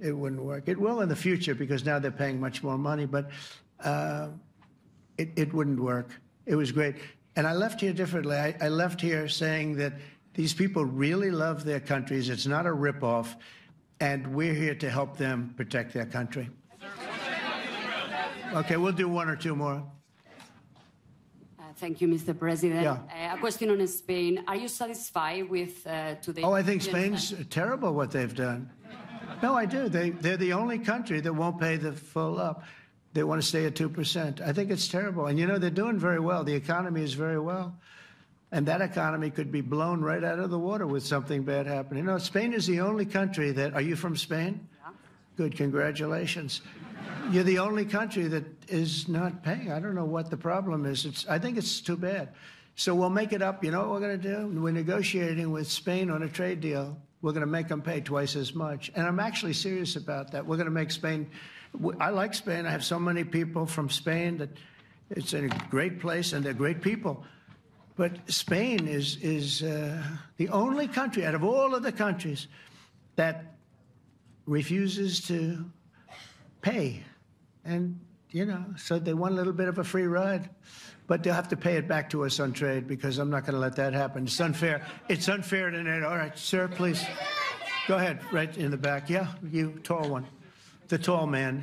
It wouldn't work. It will in the future because now they're paying much more money, but it wouldn't work. It was great. And I left here differently. I left here saying that these people really love their countries. It's not a ripoff, and we're here to help them protect their country. Okay, we'll do one or two more. Thank you, Mr. President. Yeah. A question on Spain. Are you satisfied with today? Oh, I think Spain's terrible what they've done. No, I do. They're the only country that won't pay the full up. They want to stay at 2%. I think it's terrible. And, you know, they're doing very well. The economy is very well. And that economy could be blown right out of the water with something bad happening. You know, Spain is the only country that... Are you from Spain? Yeah. Good. Congratulations. You're the only country that is not paying. I don't know what the problem is. I think it's too bad. So we'll make it up. You know what we're going to do? We're negotiating with Spain on a trade deal. We're going to make them pay twice as much. And I'm actually serious about that. We're going to make Spain... I like Spain. I have so many people from Spain that it's a great place and they're great people. But Spain is the only country out of all of the countries that refuses to pay. And, you know, so they want a little bit of a free ride. But they'll have to pay it back to us on trade because I'm not going to let that happen. It's unfair. It's unfair to NATO. All right, sir, please. Go ahead, right in the back. Yeah, you, tall one. The tall man.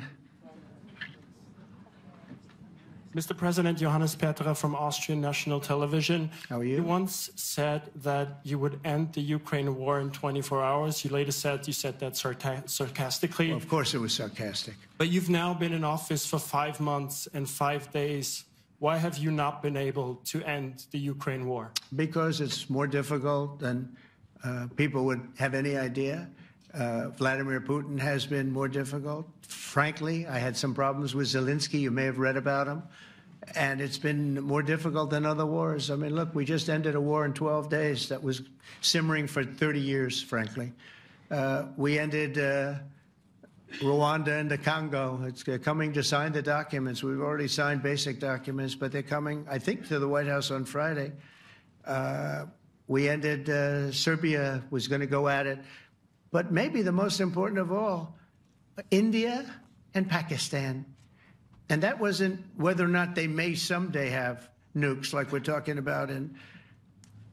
Mr. President, Johannes Petra from Austrian National Television. How are you? You once said that you would end the Ukraine war in 24 hours. You later said you said that sarcastically. Well, of course it was sarcastic. But you've now been in office for 5 months and 5 days. Why have you not been able to end the Ukraine war? Because it's more difficult than people would have any idea. Vladimir Putin has been more difficult. Frankly, I had some problems with Zelensky. You may have read about him. And it's been more difficult than other wars. I mean, look, we just ended a war in 12 days that was simmering for 30 years, frankly. We ended Rwanda and the Congo. It's coming to sign the documents. We've already signed basic documents, but they're coming, I think, to the White House on Friday. We ended Serbia was going to go at it. But maybe the most important of all, India and Pakistan. And that wasn't whether or not they may someday have nukes like we're talking about in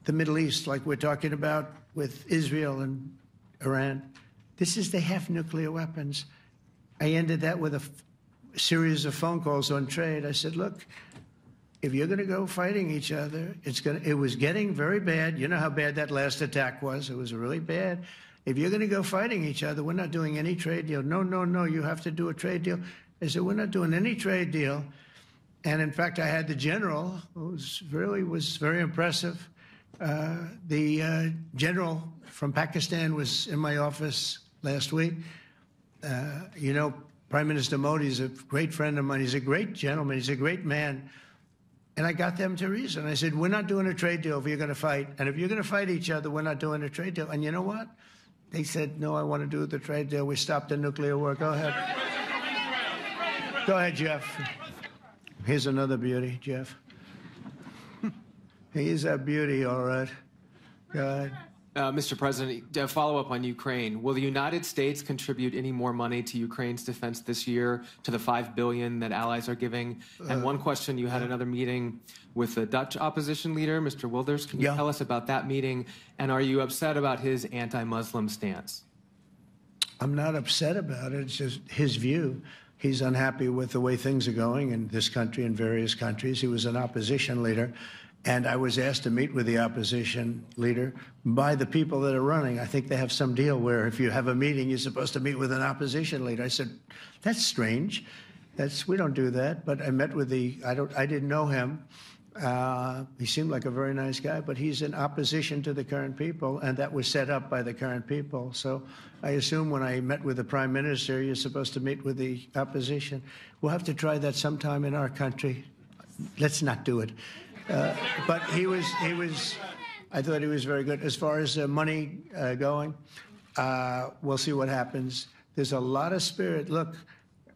the Middle East, like we're talking about with Israel and Iran. This is they have nuclear weapons. I ended that with a series of phone calls on trade. I said, look, if you're going to go fighting each other, it was getting very bad. You know how bad that last attack was. It was really bad. If you're going to go fighting each other, we're not doing any trade deal. No, no, no, you have to do a trade deal. I said, we're not doing any trade deal. And in fact, I had the general, who was very impressive. The general from Pakistan was in my office last week. You know, Prime Minister Modi is a great friend of mine. He's a great gentleman. He's a great man. And I got them to reason. I said, we're not doing a trade deal if you're going to fight. And if you're going to fight each other, we're not doing a trade deal. And you know what? They said, no, I want to do the trade deal. We stopped the nuclear war. Go ahead. Go ahead, Jeff. Here's another beauty, Jeff. He's a beauty, all right. Go ahead. Mr. President, to follow up on Ukraine, will the United States contribute any more money to Ukraine's defense this year to the $5 billion that allies are giving? And one question, you had another meeting with the Dutch opposition leader, Mr. Wilders. Can you tell us about that meeting? And are you upset about his anti-Muslim stance? I'm not upset about it. It's just his view. He's unhappy with the way things are going in this country and various countries. He was an opposition leader. And I was asked to meet with the opposition leader by the people that are running. I think they have some deal where if you have a meeting, you're supposed to meet with an opposition leader. I said, that's strange. We don't do that. But I met with I didn't know him. He seemed like a very nice guy, but he's in opposition to the current people, and that was set up by the current people. So I assume when I met with the Prime Minister, you're supposed to meet with the opposition. We'll have to try that sometime in our country. Let's not do it. But I thought he was very good. As far as money going, we'll see what happens. There's a lot of spirit. Look,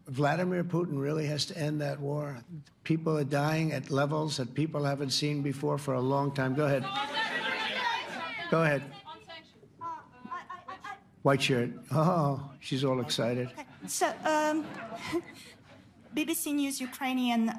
Vladimir Putin really has to end that war. People are dying at levels that people haven't seen before for a long time. Go ahead. Go ahead. White shirt. Oh, she's all excited. So, BBC News Ukrainian.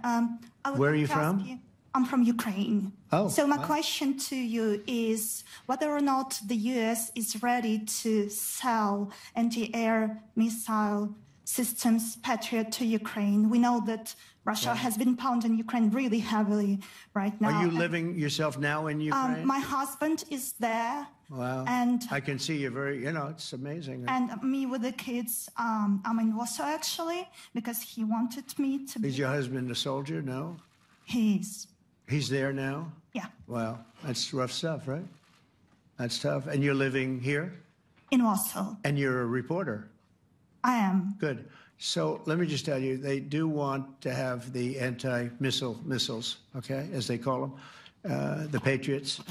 Where are you from? I'm from Ukraine. Oh. So my question to you is whether or not the U.S. is ready to sell anti-air missile systems Patriot to Ukraine. We know that Russia has been pounding Ukraine really heavily right now. Are you living yourself now in Ukraine? My husband is there. Wow. And I can see you're very, it's amazing. And me with the kids, I'm in Warsaw actually, because he wanted me to be. Is your husband a soldier? No? He's there now? Yeah. Wow. That's rough stuff, right? That's tough. And you're living here? In Warsaw. And you're a reporter? I am. Good. So let me just tell you, they do want to have the missiles, okay, as they call them, the Patriots.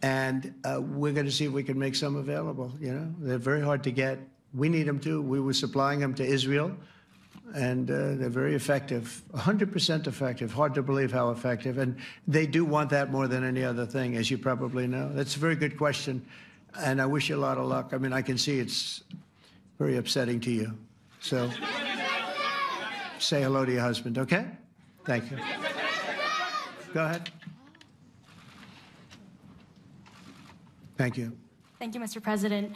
And we're going to see if we can make some available, They're very hard to get. We need them too. We were supplying them to Israel, and they're very effective, 100% effective. Hard to believe how effective. And they do want that more than any other thing, as you probably know. That's a very good question, and I wish you a lot of luck. I mean, I can see it's very upsetting to you. So say hello to your husband, okay? Thank you. Go ahead. Thank you. Thank you, Mr. President.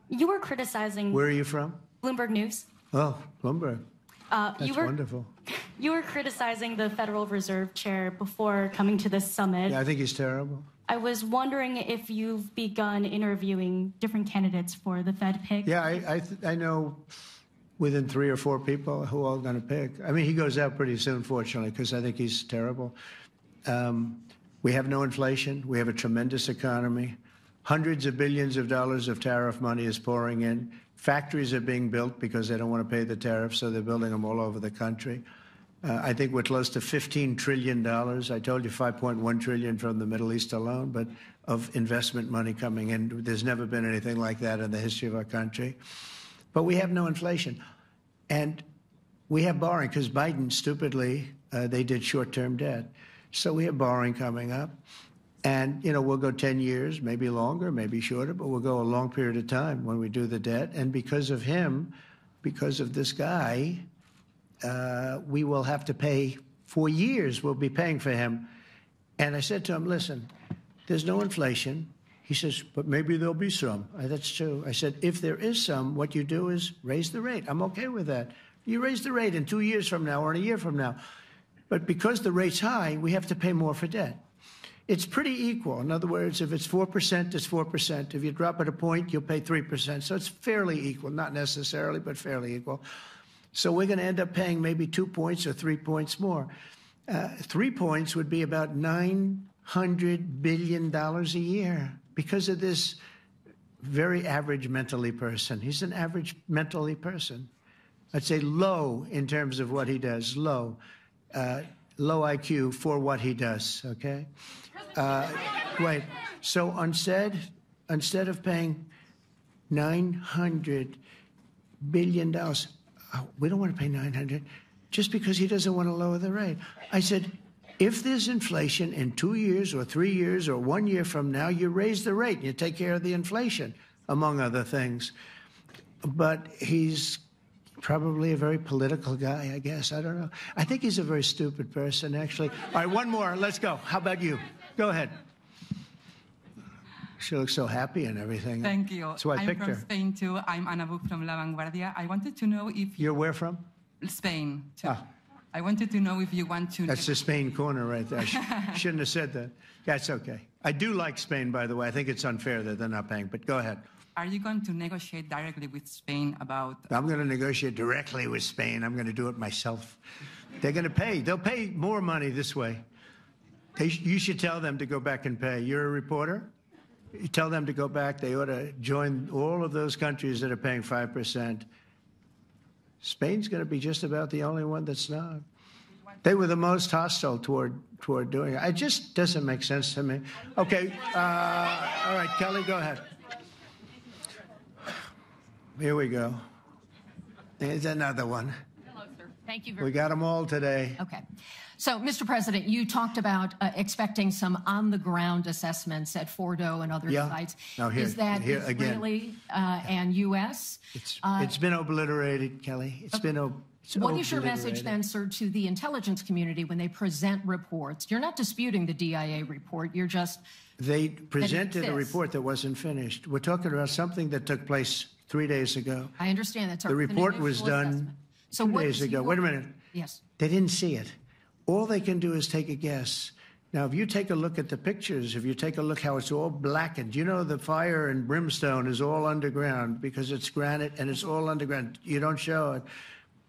You were criticizing... Where are you from? Bloomberg News. Oh, Bloomberg. That's wonderful. You were criticizing the Federal Reserve Chair before coming to this summit. Yeah, I think he's terrible. I was wondering if you've begun interviewing different candidates for the Fed pick. Yeah, I know within 3 or 4 people who are going to pick. I mean, he goes out pretty soon, fortunately, because I think he's terrible. We have no inflation. We have a tremendous economy. Hundreds of billions of dollars of tariff money is pouring in. Factories are being built because they don't want to pay the tariffs, so they're building them all over the country. I think we're close to $15 trillion. I told you $5.1 trillion from the Middle East alone, but of investment money coming in. There's never been anything like that in the history of our country. But we have no inflation. And we have borrowing because Biden, stupidly, they did short-term debt. So we have borrowing coming up. And, we'll go 10 years, maybe longer, maybe shorter, but we'll go a long period of time when we do the debt. And because of him, because of this guy, we will have to pay for years. We'll be paying for him. And I said to him, listen, there's no inflation. He says, but maybe there'll be some. That's true. I said, if there is some, what you do is raise the rate. I'm okay with that. You raise the rate in 2 years from now or in a year from now. But because the rate's high, we have to pay more for debt. It's pretty equal. In other words, if it's 4%, it's 4%. If you drop it a point, you'll pay 3%. So it's fairly equal, not necessarily, but fairly equal. So we're going to end up paying maybe 2 points or 3 points more. 3 points would be about $900 billion a year because of this very average mentally person. He's an average mentally person. I'd say low in terms of what he does, low. Low IQ for what he does, okay? Wait, so instead of paying $900 billion, we don't want to pay $900 just because he doesn't want to lower the rate. I said, if there's inflation in 2 years or 3 years or 1 year from now, you raise the rate and you take care of the inflation, among other things. But he's probably a very political guy, I guess. I don't know. I think he's a very stupid person, actually. All right, one more. Let's go. How about you? Go ahead. She looks so happy and everything. Thank you. That's why I picked her. I'm from Spain, too. I'm Ana Buch from La Vanguardia. I wanted to know if... You're where from? Spain, too. I wanted to know if you want to... That's the Spain corner right there. I shouldn't have said that. That's okay. I do like Spain, by the way. I think it's unfair that they're not paying, but go ahead. Are you going to negotiate directly with Spain about... I'm going to negotiate directly with Spain. I'm going to do it myself. They're going to pay. They'll pay more money this way. You should tell them to go back and pay. You're a reporter? You tell them to go back. They ought to join all of those countries that are paying 5%. Spain's going to be just about the only one that's not. They were the most hostile toward doing it. It just doesn't make sense to me. Okay. All right, Kelly, go ahead. Here we go. There's another one. Hello, sir. Thank you very much. We got them all today. Okay. So, Mr. President, you talked about expecting some on-the-ground assessments at Fordo and other sites. Now is that here Israeli and U.S.? It's been obliterated, Kelly. It's What is your message then, sir, to the intelligence community when they present reports? You're not disputing the DIA report. You're just... They presented a report that wasn't finished. We're talking about something that took place 3 days ago. I understand that. The report was done 2 days ago. Wait a minute. Yes. They didn't see it. All they can do is take a guess. Now, if you take a look at the pictures, if you take a look how it's all blackened, you know the fire and brimstone is all underground because it's granite and it's all underground. You don't show it.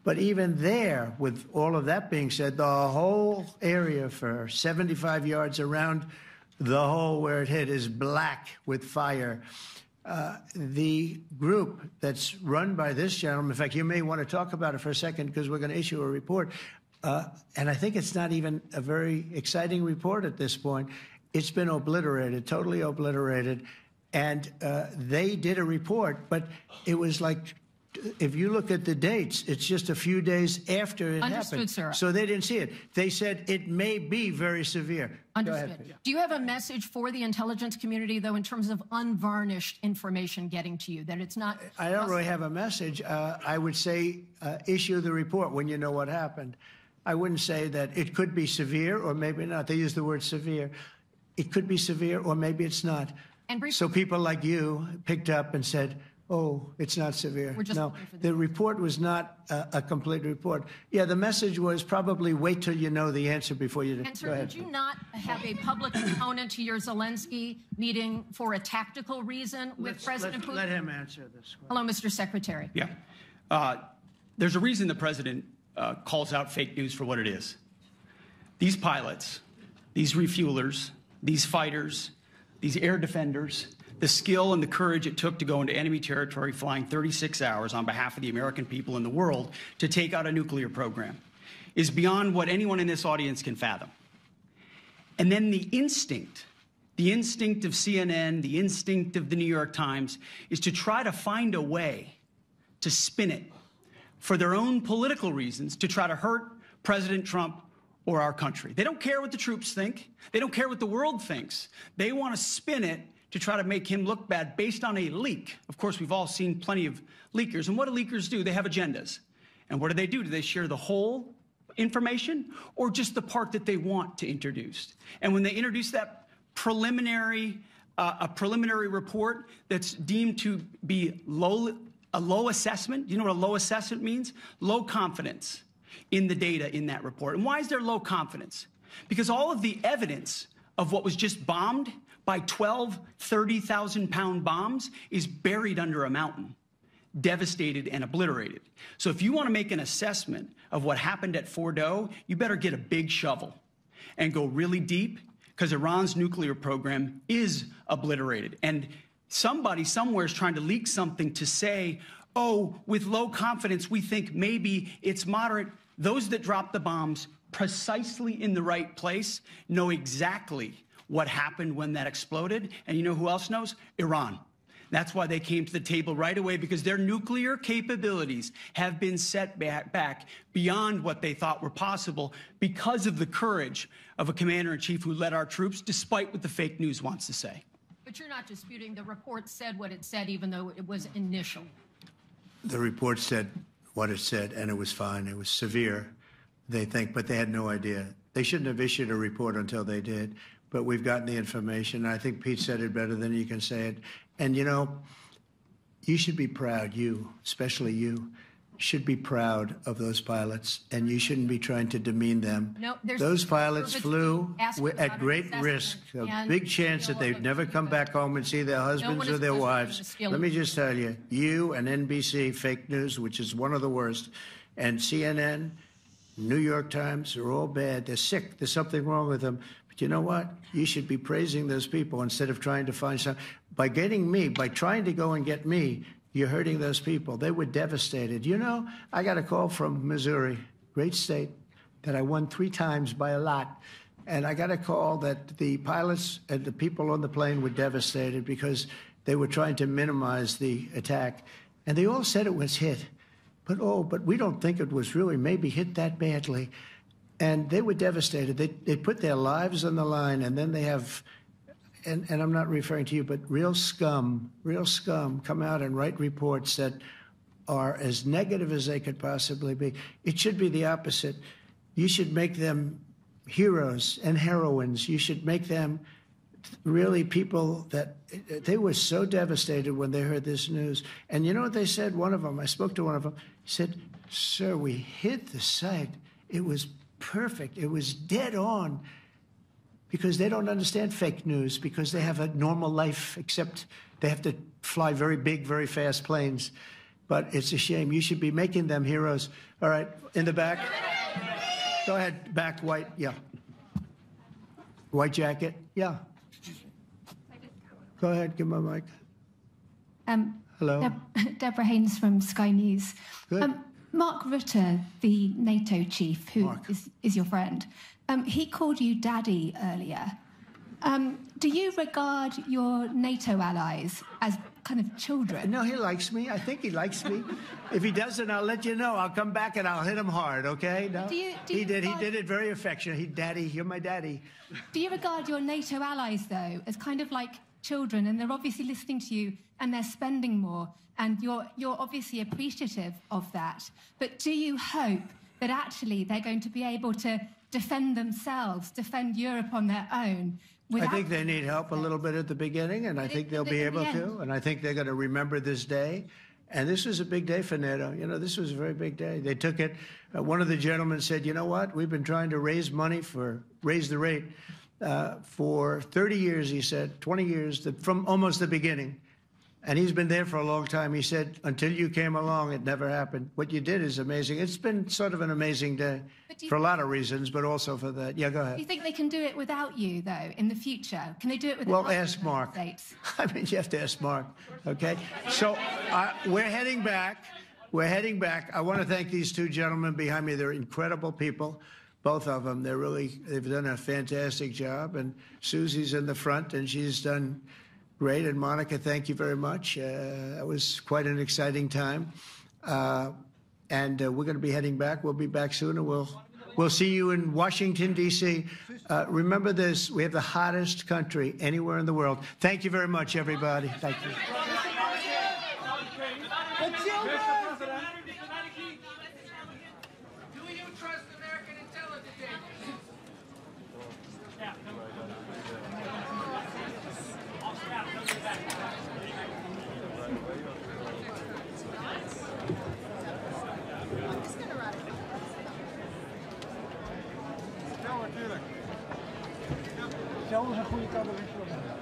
But even there, with all of that being said, the whole area for 75 yards around the hole where it hit is black with fire. The group that's run by this gentleman, in fact, you may want to talk about it for a second because we're going to issue a report. And I think it's not even a very exciting report at this point. It's been obliterated, totally obliterated. And they did a report, but it was like, if you look at the dates, it's just a few days after it happened. Sir. So they didn't see it. They said it may be very severe. Understood. Do you have a message for the intelligence community, though, in terms of unvarnished information getting to you, that it's not... I don't really have a message. I would say issue the report when you know what happened. I wouldn't say that it could be severe or maybe not. They use the word severe. It could be severe or maybe it's not. And so people like you picked up and said, oh, it's not severe. No, the report was not a complete report. Yeah, the message was probably wait till you know the answer before you... And sir, did you not have a public component to your Zelensky meeting for a tactical reason with President Putin? Let him answer this question. Hello, Mr. Secretary. Yeah. There's a reason the president calls out fake news for what it is. These pilots, these refuelers, these fighters, these air defenders, the skill and the courage it took to go into enemy territory flying 36 hours on behalf of the American people and the world to take out a nuclear program is beyond what anyone in this audience can fathom. And then the instinct of CNN, the instinct of the New York Times is to try to find a way to spin it for their own political reasons to try to hurt President Trump or our country. They don't care what the troops think. They don't care what the world thinks. They want to spin it to try to make him look bad based on a leak. Of course, we've all seen plenty of leakers. And what do leakers do? They have agendas. And what do? Do they share the whole information or just the part that they want to introduce? And when they introduce that preliminary report that's deemed to be a low assessment, you know what a low assessment means? Low confidence in the data in that report. And why is there low confidence? Because all of the evidence of what was just bombed by 12 30,000-pound bombs is buried under a mountain, devastated and obliterated. So if you want to make an assessment of what happened at Fordo, you better get a big shovel and go really deep, because Iran's nuclear program is obliterated. And somebody somewhere is trying to leak something to say, oh, with low confidence, we think maybe it's moderate. Those that dropped the bombs precisely in the right place know exactly what happened when that exploded. And you know who else knows? Iran. That's why they came to the table right away, because their nuclear capabilities have been set back beyond what they thought were possible because of the courage of a commander-in-chief who led our troops, despite what the fake news wants to say. But you're not disputing the report said what it said, even though it was initial. The report said what it said, and it was fine. It was severe, they think, but they had no idea. They shouldn't have issued a report until they did. But we've gotten the information. I think Pete said it better than you can say it. And, you know, you should be proud, you, especially you, should be proud of those pilots, and you shouldn't be trying to demean them. No, those pilots flew at great risk, a big chance that they'd never come back home and see their husbands or their wives. Let me just tell you, you and NBC, fake news, which is one of the worst, and CNN, New York Times are all bad. They're sick. There's something wrong with them. You know what? You should be praising those people instead of trying to find some. By getting me, by trying to go and get me, you're hurting those people. They were devastated. You know, I got a call from Missouri, great state, that I won 3 times by a lot. And I got a call that the pilots and the people on the plane were devastated because they were trying to minimize the attack. And they all said it was hit. But we don't think it was really maybe hit that badly. And they were devastated. They put their lives on the line, and then they have, and I'm not referring to you, but real scum come out and write reports that are as negative as they could possibly be. It should be the opposite. You should make them heroes and heroines. You should make them really people that they were so devastated when they heard this news. And you know what they said? One of them, I spoke to one of them, he said, "Sir, we hit the site. It was perfect. It was dead on." Because they don't understand fake news, because they have a normal life, except they have to fly very big, very fast planes. But it's a shame. You should be making them heroes. All right, in the back. Go ahead, back, white, yeah. White jacket, yeah. Go ahead, give my mic. Hello. Deborah Haynes from Sky News. Good. Mark Rutte, the NATO chief, who is your friend, he called you daddy earlier. Do you regard your NATO allies as kind of children? No, he likes me. I think he likes me. If he doesn't, I'll let you know. I'll come back and I'll hit him hard, okay? No? He did it very affectionate. Daddy, you're my daddy. Do you regard your NATO allies, though, as kind of like children, and they're obviously listening to you and they're spending more, and you're obviously appreciative of that, but do you hope that actually they're going to be able to defend themselves, defend Europe on their own? I think they need help a little bit at the beginning, and I think they'll be able to, and I think they're going to remember this day. And this was a big day for NATO. You know, this was a very big day. They took it. One of the gentlemen said, "You know what? We've been trying to raise money raise the rate for 30 years," he said, 20 years, from almost the beginning. And he's been there for a long time. He said, "Until you came along, it never happened. What you did is amazing." It's been sort of an amazing day for a lot of reasons, but also for that. Yeah, go ahead. Do you think they can do it without you, though, in the future? Can they do it without? Well, ask Mark. I mean, you have to ask Mark, okay? So we're heading back. We're heading back. I want to thank these two gentlemen behind me. They're incredible people, both of them. They've done a fantastic job. And Susie's in the front, and she's done great. And Monica, thank you very much. That was quite an exciting time. And we're going to be heading back. We'll be back soon, and we'll see you in Washington, D.C. Remember this, we have the hottest country anywhere in the world. Thank you very much, everybody. Thank you. Do you trust American intelligence agencies? Zelfs een goede cabaret.